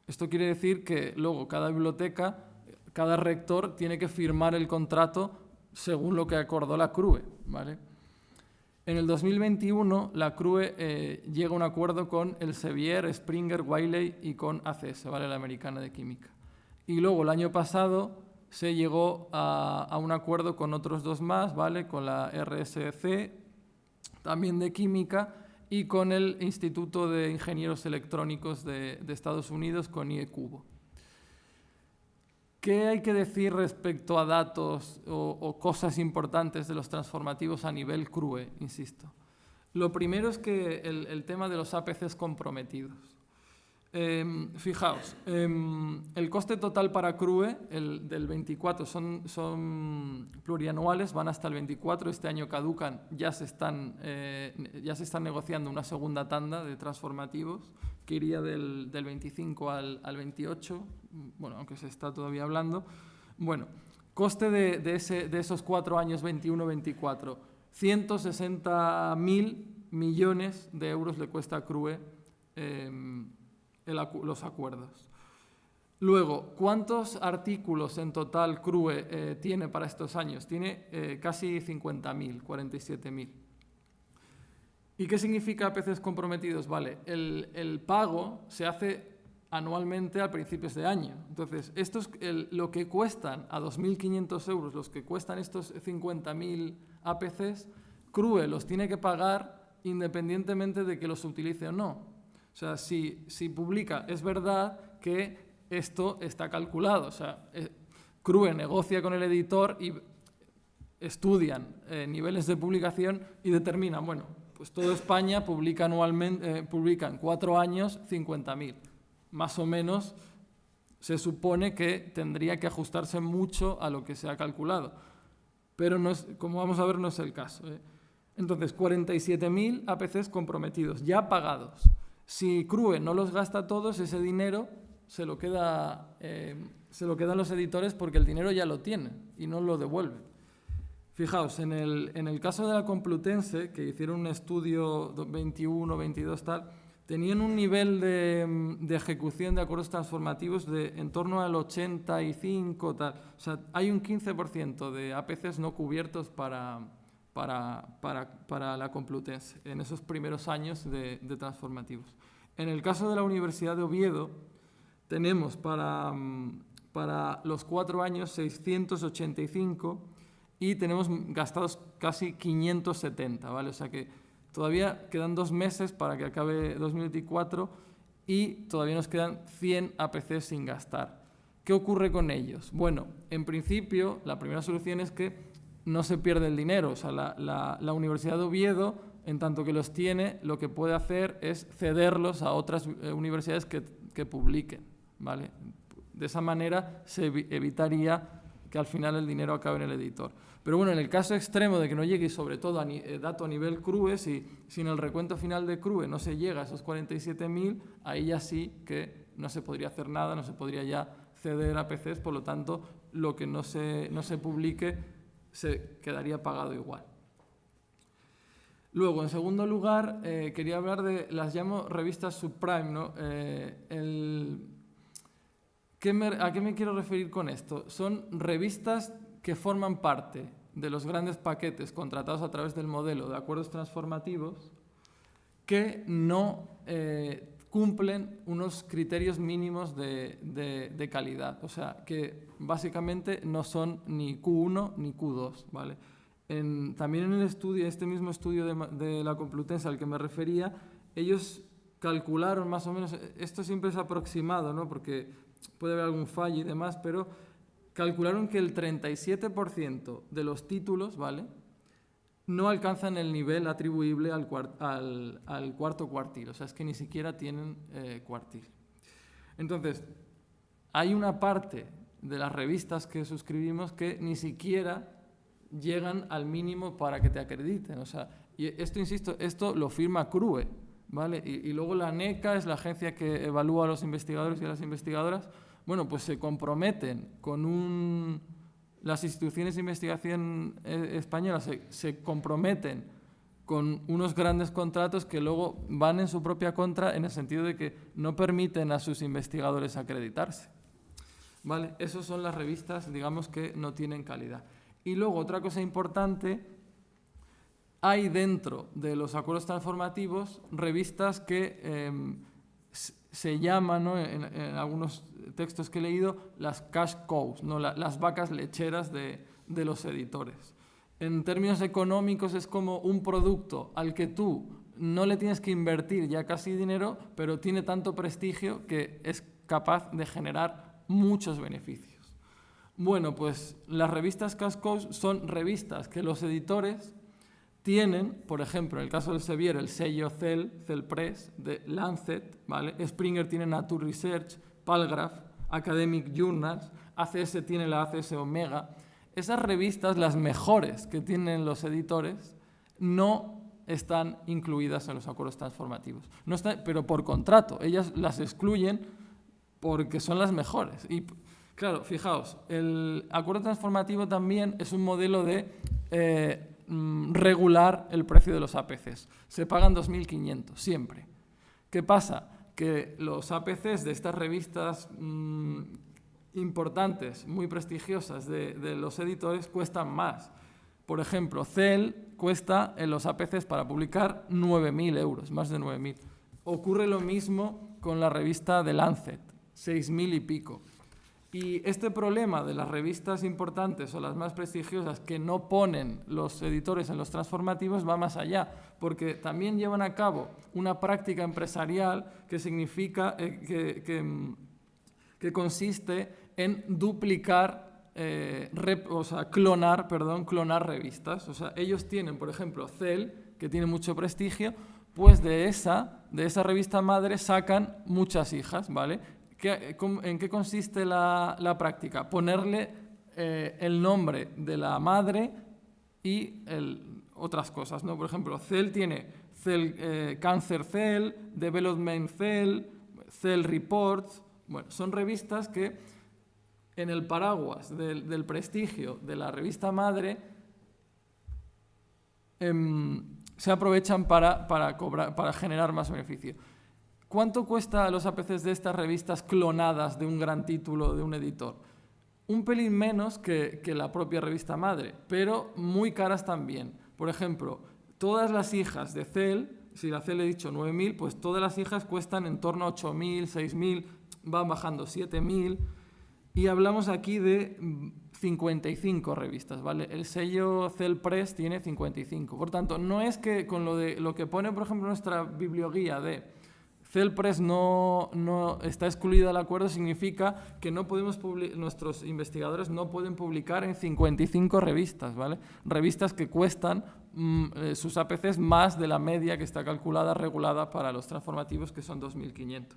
Speaker 2: Esto quiere decir que luego cada biblioteca, cada rector tiene que firmar el contrato según lo que acordó la CRUE, ¿vale? En el 2021 la CRUE llega a un acuerdo con Elsevier, Springer, Wiley y con ACS, ¿vale?, la Americana de Química. Y luego el año pasado se llegó a un acuerdo con otros dos más, ¿vale?, con la RSC, también de Química, y con el Instituto de Ingenieros Electrónicos de Estados Unidos, con IECubo. ¿Qué hay que decir respecto a datos o cosas importantes de los transformativos a nivel CRUE, insisto? Lo primero es que el tema de los APCs comprometidos. Fijaos, el coste total para CRUE, del 24, son plurianuales, van hasta el 24, este año caducan, ya se están negociando una segunda tanda de transformativos que iría del 25 al 28, bueno, aunque se está todavía hablando. Bueno, coste de esos 4 años, 21-24, 160.000 millones de euros le cuesta a CRUE los acuerdos. Luego, ¿cuántos artículos en total CRUE tiene para estos años? Tiene casi 50.000, 47.000. ¿Y qué significa APCs comprometidos? Vale, el pago se hace anualmente a principios de año. Entonces, esto es lo que cuestan a 2.500 euros, los que cuestan estos 50.000 APCs, CRUE los tiene que pagar independientemente de que los utilice o no. O sea, si publica, es verdad que esto está calculado. O sea, CRUE negocia con el editor y estudian niveles de publicación y determinan, bueno, pues toda España publica anualmente, publica en 4 años 50.000. Más o menos se supone que tendría que ajustarse mucho a lo que se ha calculado. Pero no es, como vamos a ver, no es el caso. Entonces, 47.000 APCs comprometidos, ya pagados. Si CRUE no los gasta todos, ese dinero se lo quedan los editores porque el dinero ya lo tienen y no lo devuelven. Fijaos, en el caso de la Complutense, que hicieron un estudio 21, 22, tal, tenían un nivel de ejecución de acuerdos transformativos de en torno al 85, tal. O sea, hay un 15% de APCs no cubiertos para para la Complutense, en esos primeros años de transformativos. En el caso de la Universidad de Oviedo, tenemos para los 4 años 685 y tenemos gastados casi 570, ¿vale? O sea que todavía quedan 2 meses para que acabe 2024 y todavía nos quedan 100 APCs sin gastar. ¿Qué ocurre con ellos? Bueno, en principio, la primera solución es que no se pierde el dinero. O sea, la Universidad de Oviedo, en tanto que los tiene, lo que puede hacer es cederlos a otras universidades que publiquen, ¿vale? De esa manera se evitaría que al final el dinero acabe en el editor. Pero bueno, en el caso extremo de que no llegue, y sobre todo dato a nivel CRUE, si en el recuento final de CRUE no se llega a esos 47.000, ahí ya sí que no se podría hacer nada, no se podría ya ceder a PCs, por lo tanto, lo que no se publique se quedaría pagado igual. Luego, en segundo lugar, quería hablar de, las llamo revistas subprime, ¿no? ¿A qué me quiero referir con esto? Son revistas que forman parte de los grandes paquetes contratados a través del modelo de acuerdos transformativos que no cumplen unos criterios mínimos de calidad. O sea, que básicamente no son ni Q1 ni Q2, ¿vale? También en el estudio, este mismo estudio de la Complutense al que me refería, ellos calcularon más o menos, esto siempre es aproximado, ¿no? Porque puede haber algún fallo y demás, pero calcularon que el 37% de los títulos, ¿vale?, no alcanzan el nivel atribuible al cuarto cuartil. O sea, es que ni siquiera tienen cuartil. Entonces, hay una parte de las revistas que suscribimos que ni siquiera llegan al mínimo para que te acrediten. O sea, y esto, insisto, esto lo firma CRUE, ¿vale? Y luego la NECA es la agencia que evalúa a los investigadores y a las investigadoras. Bueno, pues se comprometen con las instituciones de investigación españolas se comprometen con unos grandes contratos que luego van en su propia contra, en el sentido de que no permiten a sus investigadores acreditarse, ¿vale? Esas son las revistas, digamos, que no tienen calidad. Y luego, otra cosa importante, hay dentro de los acuerdos transformativos revistas que se llaman, ¿no?, en algunos textos que he leído, las cash cows, ¿no?, las vacas lecheras de los editores. En términos económicos es como un producto al que tú no le tienes que invertir ya casi dinero, pero tiene tanto prestigio que es capaz de generar muchos beneficios. Bueno, pues las revistas cash cows son revistas que los editores tienen, por ejemplo, en el caso del Sevier, el sello Cell Press, de Lancet, ¿vale? Springer tiene Nature Research, Palgraph, Academic Journals, ACS tiene la ACS Omega. Esas revistas, las mejores que tienen los editores, no están incluidas en los acuerdos transformativos. No están, pero por contrato, ellas las excluyen porque son las mejores. Y claro, fijaos, el acuerdo transformativo también es un modelo de regular el precio de los APCs. Se pagan 2.500 siempre. ¿Qué pasa? Que los APCs de estas revistas importantes, muy prestigiosas de los editores, cuestan más. Por ejemplo, Cell cuesta en los APCs para publicar 9.000 euros, más de 9.000. Ocurre lo mismo con la revista de Lancet, 6.000 y pico. Y este problema de las revistas importantes o las más prestigiosas que no ponen los editores en los transformativos va más allá, porque también llevan a cabo una práctica empresarial que significa que consiste en duplicar, clonar revistas. O sea, ellos tienen, por ejemplo, Cell, que tiene mucho prestigio, pues de esa revista madre sacan muchas hijas, ¿vale? ¿En qué consiste la práctica? Ponerle el nombre de la madre y otras cosas, ¿no? Por ejemplo, Cell tiene Cancer Cell, Development Cell, Cell Reports. Bueno, son revistas que en el paraguas del prestigio de la revista madre se aprovechan para generar más beneficio. ¿Cuánto cuesta los APCs de estas revistas clonadas de un gran título de un editor? Un pelín menos que la propia revista madre, pero muy caras también. Por ejemplo, todas las hijas de CEL, si la CEL he dicho 9.000, pues todas las hijas cuestan en torno a 8.000, 6.000, van bajando 7.000. Y hablamos aquí de 55 revistas, ¿vale? El sello CEL Press tiene 55. Por tanto, no es que con lo que pone, por ejemplo, nuestra biblioguía de CEL Press no está excluida del acuerdo, significa que no podemos nuestros investigadores no pueden publicar en 55 revistas, ¿vale? Revistas que cuestan sus APCs más de la media que está calculada, regulada para los transformativos, que son 2.500.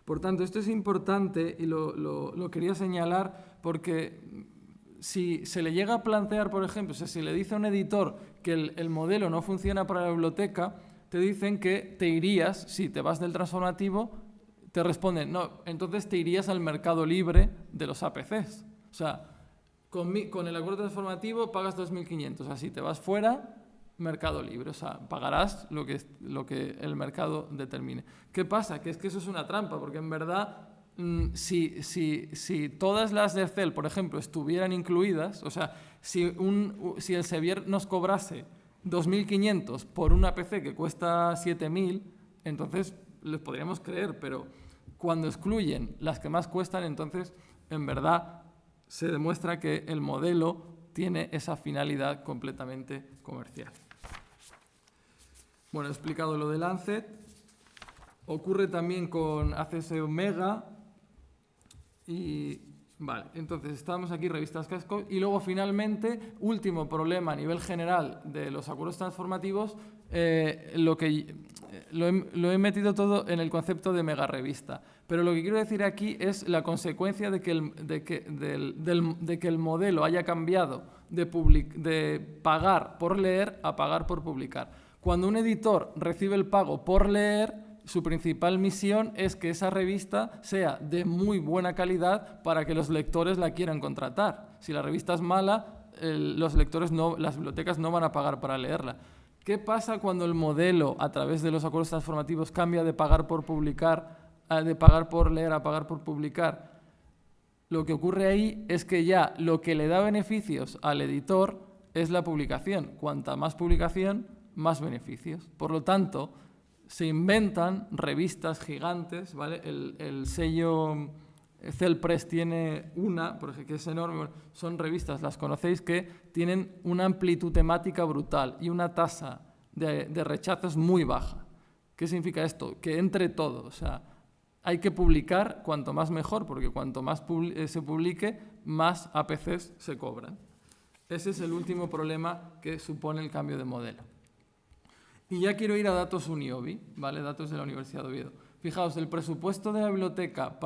Speaker 2: Por tanto, esto es importante y lo quería señalar porque si se le llega a plantear, por ejemplo, si le dice a un editor que el modelo no funciona para la biblioteca, te dicen que te irías, si te vas del transformativo, te responden, no, entonces te irías al mercado libre de los APCs. O sea, con el acuerdo transformativo pagas 2.500, o sea, si te vas fuera, mercado libre, o sea, pagarás lo que el mercado determine. ¿Qué pasa? Que es que eso es una trampa, porque en verdad, si todas las de CEL, por ejemplo, estuvieran incluidas, o sea, si el Sevier nos cobrase 2.500 por una PC que cuesta 7.000, entonces les podríamos creer, pero cuando excluyen las que más cuestan, entonces en verdad se demuestra que el modelo tiene esa finalidad completamente comercial. Bueno, he explicado lo de Lancet. Ocurre también con ACS Omega. Y vale, entonces estamos aquí, revistas casco. Y luego finalmente, último problema a nivel general de los acuerdos transformativos, lo he metido todo en el concepto de mega revista. Pero lo que quiero decir aquí es la consecuencia de que el modelo haya cambiado de pagar por leer a pagar por publicar. Cuando un editor recibe el pago por leer, su principal misión es que esa revista sea de muy buena calidad para que los lectores la quieran contratar. Si la revista es mala, las bibliotecas no van a pagar para leerla. ¿Qué pasa cuando el modelo, a través de los acuerdos transformativos, cambia de pagar por publicar, de pagar por leer a pagar por publicar? Lo que ocurre ahí es que ya lo que le da beneficios al editor es la publicación. Cuanta más publicación, más beneficios. Por lo tanto, se inventan revistas gigantes, ¿vale? El sello CEL Press tiene una, que es enorme, son revistas, las conocéis, que tienen una amplitud temática brutal y una tasa de rechazos muy baja. ¿Qué significa esto? Que entre todo, o sea, hay que publicar cuanto más mejor, porque cuanto más se publique, más APCs se cobran. Ese es el último problema que supone el cambio de modelo. Y ya quiero ir a datos Uniobi, ¿vale? Datos de la Universidad de Oviedo. Fijaos, el presupuesto de la biblioteca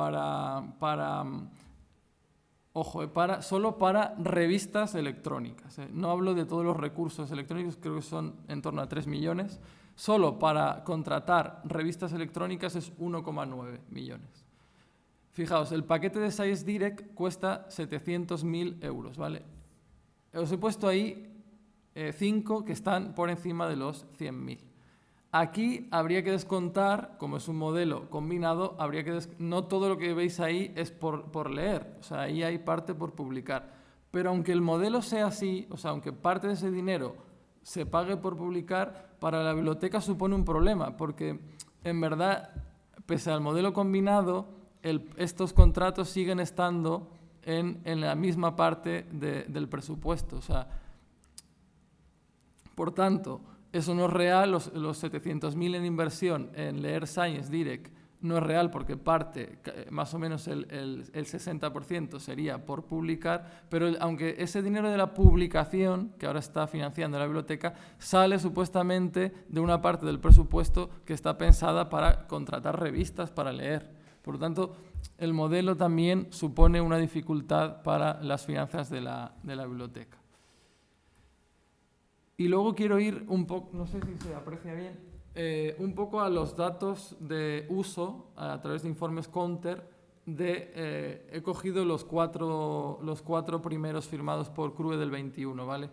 Speaker 2: solo para revistas electrónicas, ¿eh? No hablo de todos los recursos electrónicos, creo que son en torno a 3 millones. Solo para contratar revistas electrónicas es 1,9 millones. Fijaos, el paquete de Science Direct cuesta 700.000 euros, ¿vale? Os he puesto ahí 5 que están por encima de los 100.000. Aquí habría que descontar, como es un modelo combinado, no todo lo que veis ahí es por leer, o sea, ahí hay parte por publicar. Pero aunque el modelo sea así, o sea, aunque parte de ese dinero se pague por publicar, para la biblioteca supone un problema, porque en verdad, pese al modelo combinado, estos contratos siguen estando en la misma parte del presupuesto, o sea, por tanto, eso no es real, los 700.000 en inversión en leer Science Direct no es real porque parte, más o menos el 60% sería por publicar, pero aunque ese dinero de la publicación, que ahora está financiando la biblioteca, sale supuestamente de una parte del presupuesto que está pensada para contratar revistas para leer. Por lo tanto, el modelo también supone una dificultad para las finanzas de la biblioteca. Y luego quiero ir un poco, no sé si se aprecia bien, un poco a los datos de uso a través de informes Counter. He cogido los cuatro primeros firmados por CRUE del 21, ¿vale?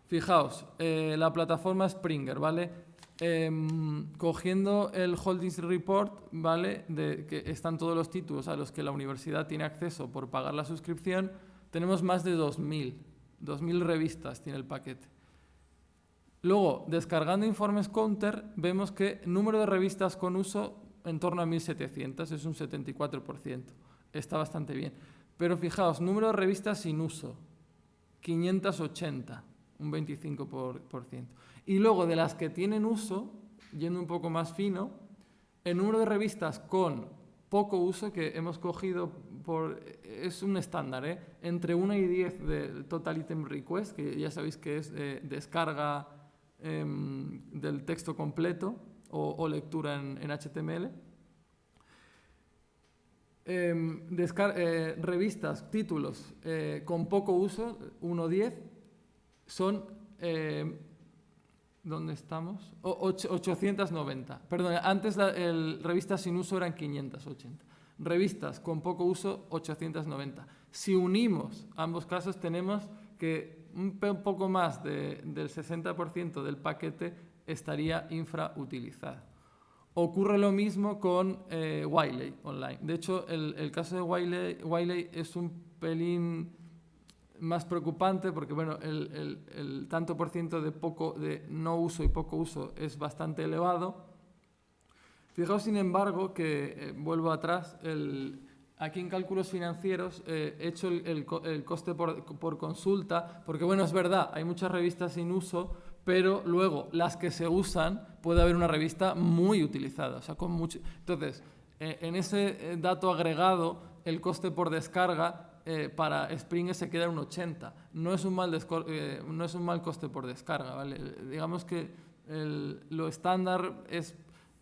Speaker 2: Fijaos, la plataforma Springer, ¿vale? Cogiendo el Holdings Report, ¿vale? Que están todos los títulos a los que la universidad tiene acceso por pagar la suscripción, tenemos más de 2.000 revistas tiene el paquete. Luego, descargando informes Counter, vemos que número de revistas con uso en torno a 1.700, es un 74%. Está bastante bien. Pero fijaos, número de revistas sin uso, 580, un 25%. Y luego, de las que tienen uso, yendo un poco más fino, el número de revistas con poco uso, que hemos cogido es un estándar, entre 1 y 10 de Total Item Request, que ya sabéis que es descarga del texto completo o lectura en HTML. Revistas, títulos con poco uso, 1-10, son, ¿dónde estamos? 890. Perdón, antes revistas sin uso eran 580. Revistas con poco uso, 890. Si unimos ambos casos, tenemos que un poco más del 60% del paquete estaría infrautilizado. Ocurre lo mismo con Wiley Online. De hecho, el caso de Wiley es un pelín más preocupante porque bueno, el tanto por ciento de no uso y poco uso es bastante elevado. Fijaos, sin embargo, que vuelvo atrás, aquí en cálculos financieros he hecho el coste por consulta, porque bueno, es verdad, hay muchas revistas sin uso, pero luego las que se usan puede haber una revista muy utilizada, o sea, con mucho. Entonces, en ese dato agregado, el coste por descarga para Springer se queda en un 80. No es un mal coste por descarga, ¿vale? Digamos que lo estándar es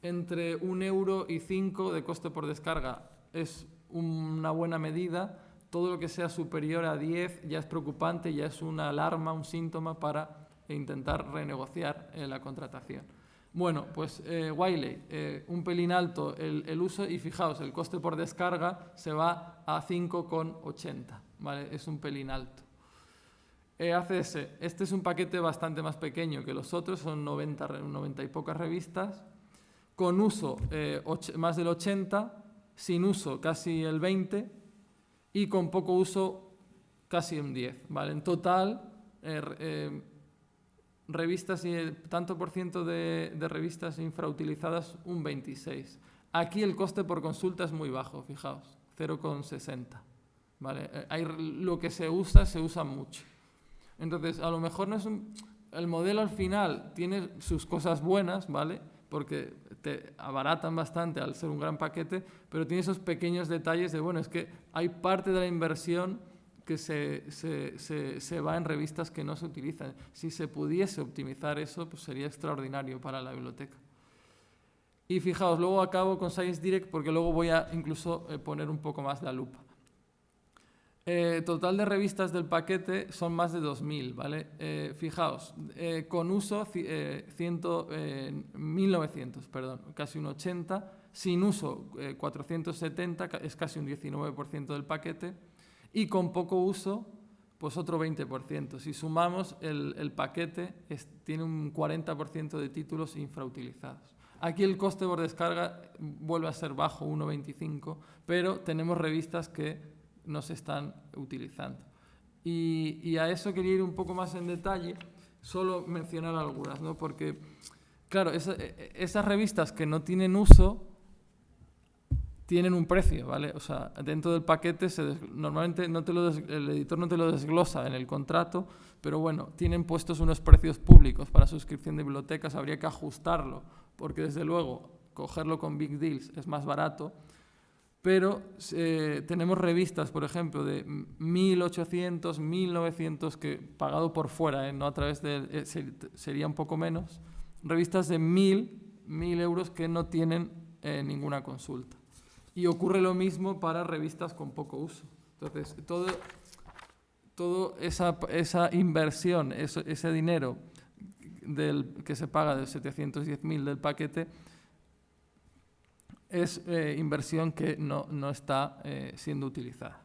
Speaker 2: entre 1 euro y 5 de coste por descarga. Es una buena medida. Todo lo que sea superior a 10 ya es preocupante, ya es una alarma, un síntoma para intentar renegociar la contratación. Bueno, pues Wiley, un pelín alto el uso y fijaos, el coste por descarga se va a 5,80, ¿vale? Es un pelín alto. ACS, este es un paquete bastante más pequeño que los otros, son 90 y pocas revistas, con uso más del 80, sin uso casi el 20 y con poco uso casi un 10, ¿vale? En total, revistas y tanto por ciento de revistas infrautilizadas, un 26. Aquí el coste por consulta es muy bajo, fijaos, 0,60. ¿Vale? Lo que se usa mucho. Entonces, a lo mejor no es el modelo al final tiene sus cosas buenas, ¿vale? Porque te abaratan bastante al ser un gran paquete, pero tiene esos pequeños detalles de, bueno, es que hay parte de la inversión que se va en revistas que no se utilizan. Si se pudiese optimizar eso, pues sería extraordinario para la biblioteca. Y fijaos, luego acabo con ScienceDirect porque luego voy a incluso poner un poco más la lupa. Total de revistas del paquete son más de 2.000, ¿vale? Fijaos, con uso 1.900, perdón, casi un 80, sin uso 470, es casi un 19% del paquete, y con poco uso, pues otro 20%. Si sumamos, el paquete tiene un 40% de títulos infrautilizados. Aquí el coste por descarga vuelve a ser bajo, 1,25, pero tenemos revistas que no se están utilizando. Y a eso quería ir un poco más en detalle, solo mencionar algunas, ¿no? Porque, claro, esas revistas que no tienen uso tienen un precio, ¿vale? O sea, dentro del paquete normalmente el editor no te lo desglosa en el contrato, pero bueno, tienen puestos unos precios públicos para suscripción de bibliotecas, habría que ajustarlo, porque desde luego cogerlo con Big Deals es más barato, pero tenemos revistas, por ejemplo, de 1.800, 1.900, que pagado por fuera, no a través de... sería un poco menos, revistas de 1.000 euros que no tienen ninguna consulta. Y ocurre lo mismo para revistas con poco uso. Entonces, toda esa inversión, ese dinero que se paga de 710.000 del paquete, es inversión que no está siendo utilizada.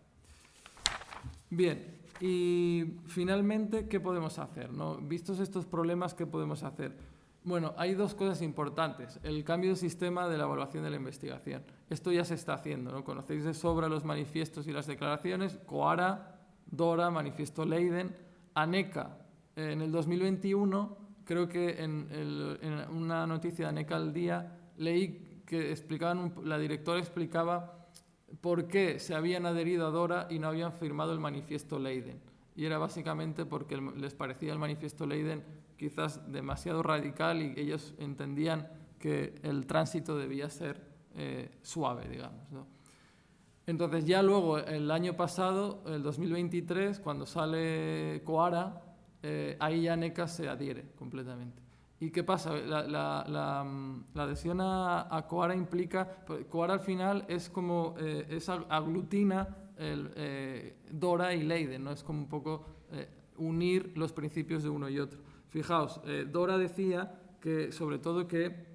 Speaker 2: Bien, y finalmente, ¿qué podemos hacer, ¿no? Vistos estos problemas, ¿qué podemos hacer? Bueno, hay dos cosas importantes. El cambio de sistema de la evaluación de la investigación. Esto ya se está haciendo, ¿no? Conocéis de sobra los manifiestos y las declaraciones. COARA, DORA, Manifiesto Leiden, ANECA. En el 2021 creo que en una noticia de ANECA al día leí que la directora explicaba por qué se habían adherido a DORA y no habían firmado el manifiesto Leiden. Y era básicamente porque les parecía el manifiesto Leiden quizás demasiado radical y ellos entendían que el tránsito debía ser suave, digamos, ¿no? Entonces ya luego, el año pasado, el 2023, cuando sale Coara, ahí ya ANECA se adhiere completamente. ¿Y qué pasa? La adhesión a Coara implica... Coara al final es como... aglutina DORA y Leiden, ¿no? Es como un poco unir los principios de uno y otro. Fijaos, DORA decía que, sobre todo, que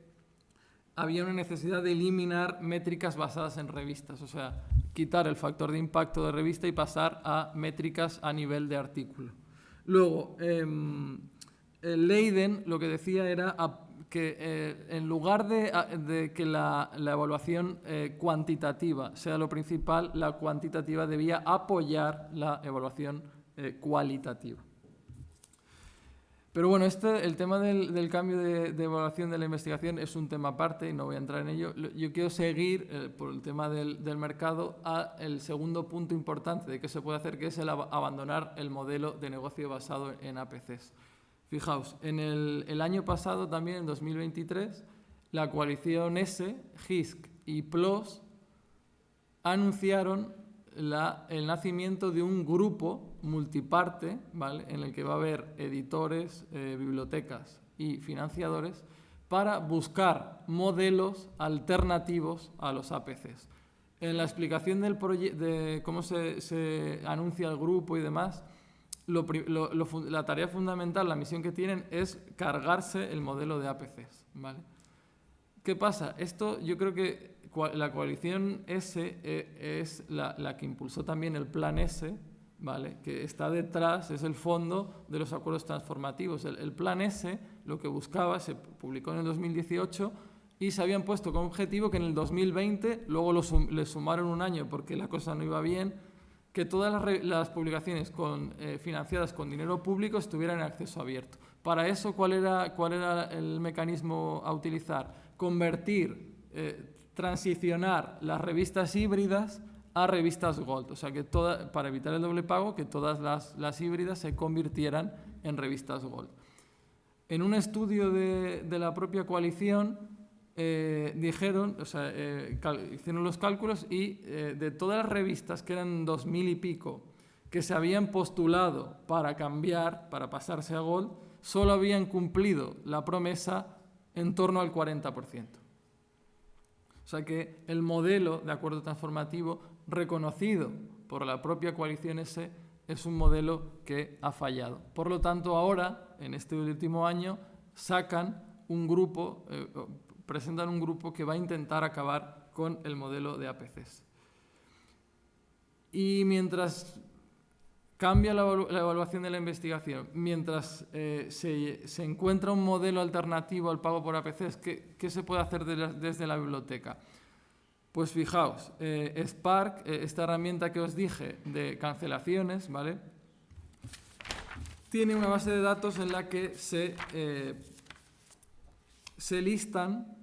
Speaker 2: había una necesidad de eliminar métricas basadas en revistas, o sea, quitar el factor de impacto de revista y pasar a métricas a nivel de artículo. Luego, Leiden lo que decía era que en lugar de que la evaluación cuantitativa sea lo principal, la cuantitativa debía apoyar la evaluación cualitativa. Pero bueno, el tema del cambio de evaluación de la investigación es un tema aparte y no voy a entrar en ello. Yo quiero seguir, por el tema del mercado, el segundo punto importante de qué se puede hacer, que es el abandonar el modelo de negocio basado en APCs. Fijaos, en el año pasado, también en 2023, la coalición S, GISC y PLOS anunciaron el nacimiento de un grupo multiparte, ¿vale?, en el que va a haber editores, bibliotecas y financiadores para buscar modelos alternativos a los APCs. En la explicación de cómo se anuncia el grupo y demás, la tarea fundamental, la misión que tienen es cargarse el modelo de APCs, ¿vale? ¿Qué pasa? Esto yo creo que la coalición S es la que impulsó también el Plan S, ¿vale?, que está detrás, es el fondo de los acuerdos transformativos. El Plan S lo que buscaba, se publicó en el 2018 y se habían puesto como objetivo que en el 2020, luego le sumaron un año porque la cosa no iba bien, que todas las publicaciones financiadas con dinero público estuvieran en acceso abierto. Para eso, ¿cuál era el mecanismo a utilizar? Transicionar las revistas híbridas a revistas Gold, o sea, que para evitar el doble pago, que todas las híbridas se convirtieran en revistas Gold. En un estudio de la propia coalición, dijeron, o sea, hicieron los cálculos y de todas las revistas, que eran 2000 y pico, que se habían postulado para cambiar, para pasarse a Gold, solo habían cumplido la promesa en torno al 40%. O sea que el modelo de acuerdo transformativo reconocido por la propia coalición S es un modelo que ha fallado. Por lo tanto, ahora, en este último año, presentan un grupo que va a intentar acabar con el modelo de APCs. Y mientras cambia la evaluación de la investigación, mientras se encuentra un modelo alternativo al pago por APCs, ¿qué se puede hacer desde la biblioteca? Pues fijaos, Spark, esta herramienta que os dije de cancelaciones, ¿vale?, tiene una base de datos en la que se listan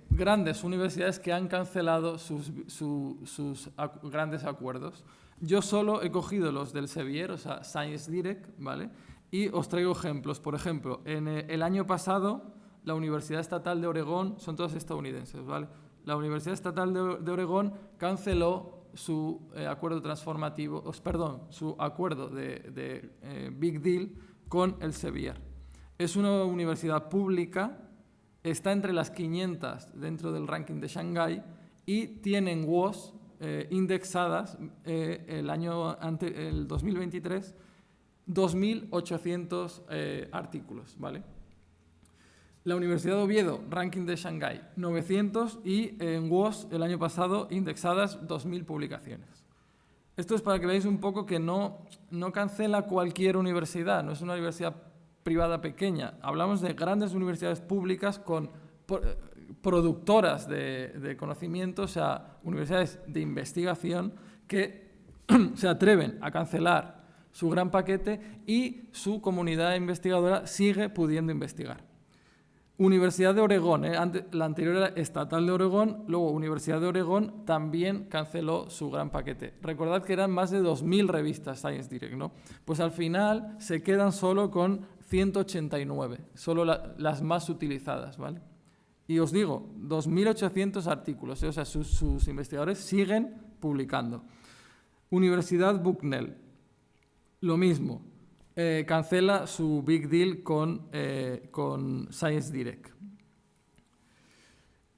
Speaker 2: grandes universidades que han cancelado sus grandes acuerdos. Yo solo he cogido los del Sevier, o sea, Science Direct, ¿vale?, y os traigo ejemplos. Por ejemplo, en el año pasado, la Universidad Estatal de Oregón, son todos estadounidenses, ¿vale?, la Universidad Estatal de Oregón canceló su acuerdo transformativo, su acuerdo de Big Deal con el Sevier. Es una universidad pública, está entre las 500 dentro del ranking de Shanghái y tienen WOS indexadas el 2023 2.800 artículos, ¿vale? La Universidad de Oviedo, ranking de Shanghái, 900 y en WOS el año pasado indexadas 2.000 publicaciones. Esto es para que veáis un poco que no cancela cualquier universidad, no es una universidad privada pequeña. Hablamos de grandes universidades públicas con productoras de conocimiento, o sea, universidades de investigación que se atreven a cancelar su gran paquete y su comunidad investigadora sigue pudiendo investigar. Universidad de Oregón, la anterior era Estatal de Oregón, luego Universidad de Oregón también canceló su gran paquete. Recordad que eran más de 2.000 revistas Science Direct, ¿no? Pues al final se quedan solo con 189, solo las más utilizadas, ¿vale? Y os digo, 2.800 artículos, o sea, sus investigadores siguen publicando. Universidad Bucknell, lo mismo. Cancela su big deal con Science Direct.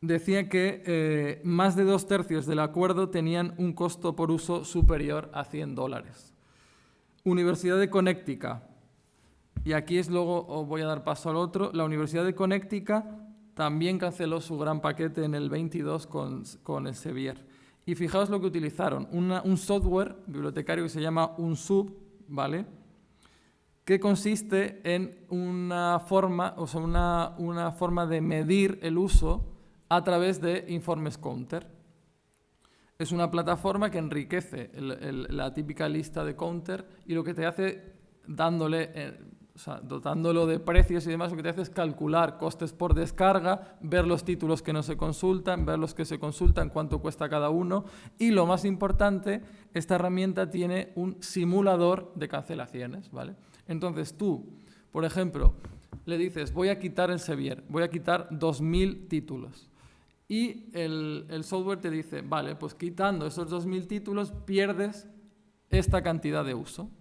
Speaker 2: Decía que más de 2/3 del acuerdo tenían un costo por uso superior a $100. Universidad de Connecticut, y aquí luego os voy a dar paso al otro, la Universidad de Connecticut también canceló su gran paquete en el 22 con Elsevier. Y fijaos lo que utilizaron, un software bibliotecario que se llama UNSUB, ¿vale?, que consiste en una forma de medir el uso a través de informes Counter. Es una plataforma que enriquece la típica lista de Counter y lo que te hace, dotándolo de precios y demás, lo que te hace es calcular costes por descarga, ver los títulos que no se consultan, ver los que se consultan, cuánto cuesta cada uno, y lo más importante, esta herramienta tiene un simulador de cancelaciones, ¿vale? Entonces tú, por ejemplo, le dices, voy a quitar Elsevier, voy a quitar 2.000 títulos. Y el software te dice, vale, pues quitando esos 2.000 títulos pierdes esta cantidad de uso.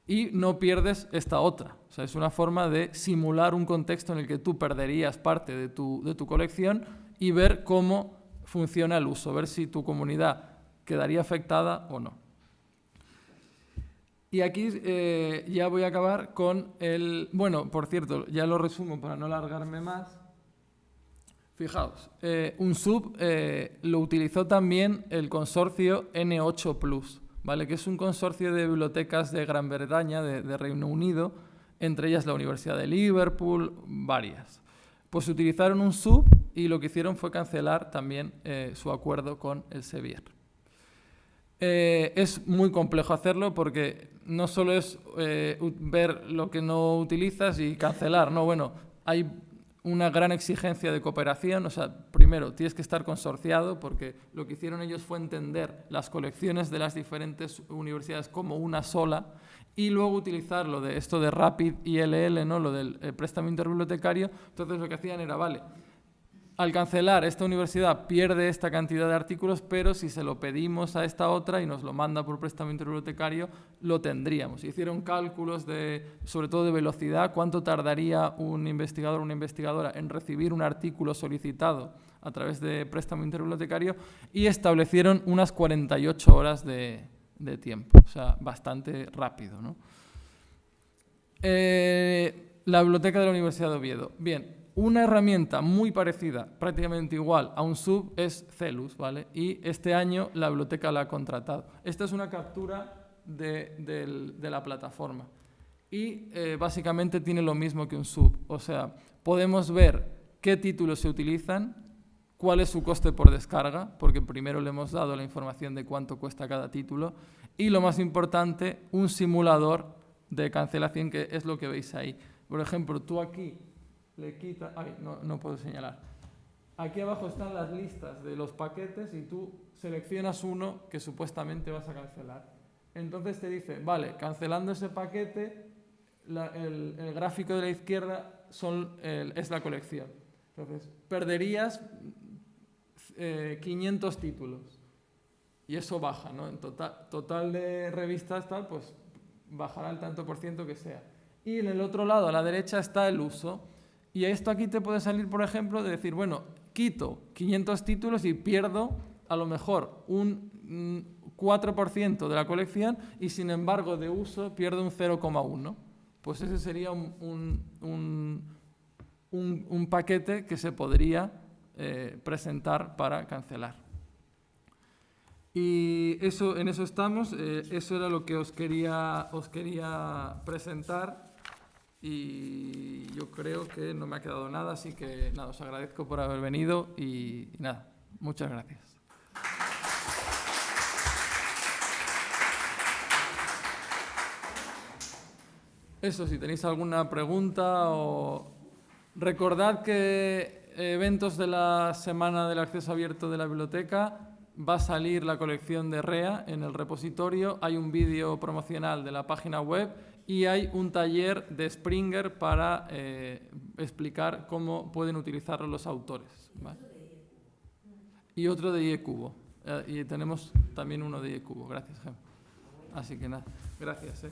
Speaker 2: Y no pierdes esta otra. O sea, es una forma de simular un contexto en el que tú perderías parte de tu colección y ver cómo funciona el uso, ver si tu comunidad quedaría afectada o no. Y aquí ya voy a acabar con el... Bueno, por cierto, ya lo resumo para no alargarme más. Fijaos, UNSUB lo utilizó también el consorcio N8+, ¿vale?, que es un consorcio de bibliotecas de Gran Bretaña, de Reino Unido, entre ellas la Universidad de Liverpool, varias. Pues utilizaron UNSUB y lo que hicieron fue cancelar también su acuerdo con Elsevier. Es muy complejo hacerlo porque no solo es ver lo que no utilizas y cancelar, no, bueno, hay una gran exigencia de cooperación, o sea, primero tienes que estar consorciado porque lo que hicieron ellos fue entender las colecciones de las diferentes universidades como una sola y luego utilizar lo de esto de RAPID ILL, ¿no?, lo del préstamo interbibliotecario. Entonces lo que hacían era, vale, al cancelar esta universidad pierde esta cantidad de artículos, pero si se lo pedimos a esta otra y nos lo manda por préstamo interbibliotecario, lo tendríamos. Hicieron cálculos sobre todo de velocidad, cuánto tardaría un investigador o una investigadora en recibir un artículo solicitado a través de préstamo interbibliotecario y establecieron unas 48 horas de tiempo, o sea, bastante rápido, ¿no? La biblioteca de la Universidad de Oviedo. Bien. Una herramienta muy parecida, prácticamente igual a UNSUB, es Celus, ¿vale? Y este año la biblioteca la ha contratado. Esta es una captura de la plataforma. Y básicamente tiene lo mismo que UNSUB. O sea, podemos ver qué títulos se utilizan, cuál es su coste por descarga, porque primero le hemos dado la información de cuánto cuesta cada título. Y lo más importante, un simulador de cancelación, que es lo que veis ahí. Por ejemplo, tú aquí le quitas... no puedo señalar. Aquí abajo están las listas de los paquetes y tú seleccionas uno que supuestamente vas a cancelar. Entonces te dice, vale, cancelando ese paquete, el gráfico de la izquierda es la colección. Entonces, perderías 500 títulos. Y eso baja, ¿no? En total de revistas, tal, pues bajará el tanto por ciento que sea. Y en el otro lado, a la derecha, está el uso. Y esto aquí te puede salir, por ejemplo, de decir, bueno, quito 500 títulos y pierdo a lo mejor un 4% de la colección y, sin embargo, de uso pierdo un 0,1. Pues ese sería un paquete que se podría presentar para cancelar. Y en eso estamos. Eso era lo que os quería presentar. Y yo creo que no me ha quedado nada, así que nada, os agradezco por haber venido y nada, muchas gracias. Eso, si tenéis alguna pregunta o... Recordad que eventos de la Semana del Acceso Abierto de la Biblioteca va a salir la colección de REA en el repositorio, hay un vídeo promocional de la página web y hay un taller de Springer para explicar cómo pueden utilizarlo los autores, ¿vale? Y otro de IEcubo. Y tenemos también uno de IEcubo. Gracias, Gem. Así que nada, gracias.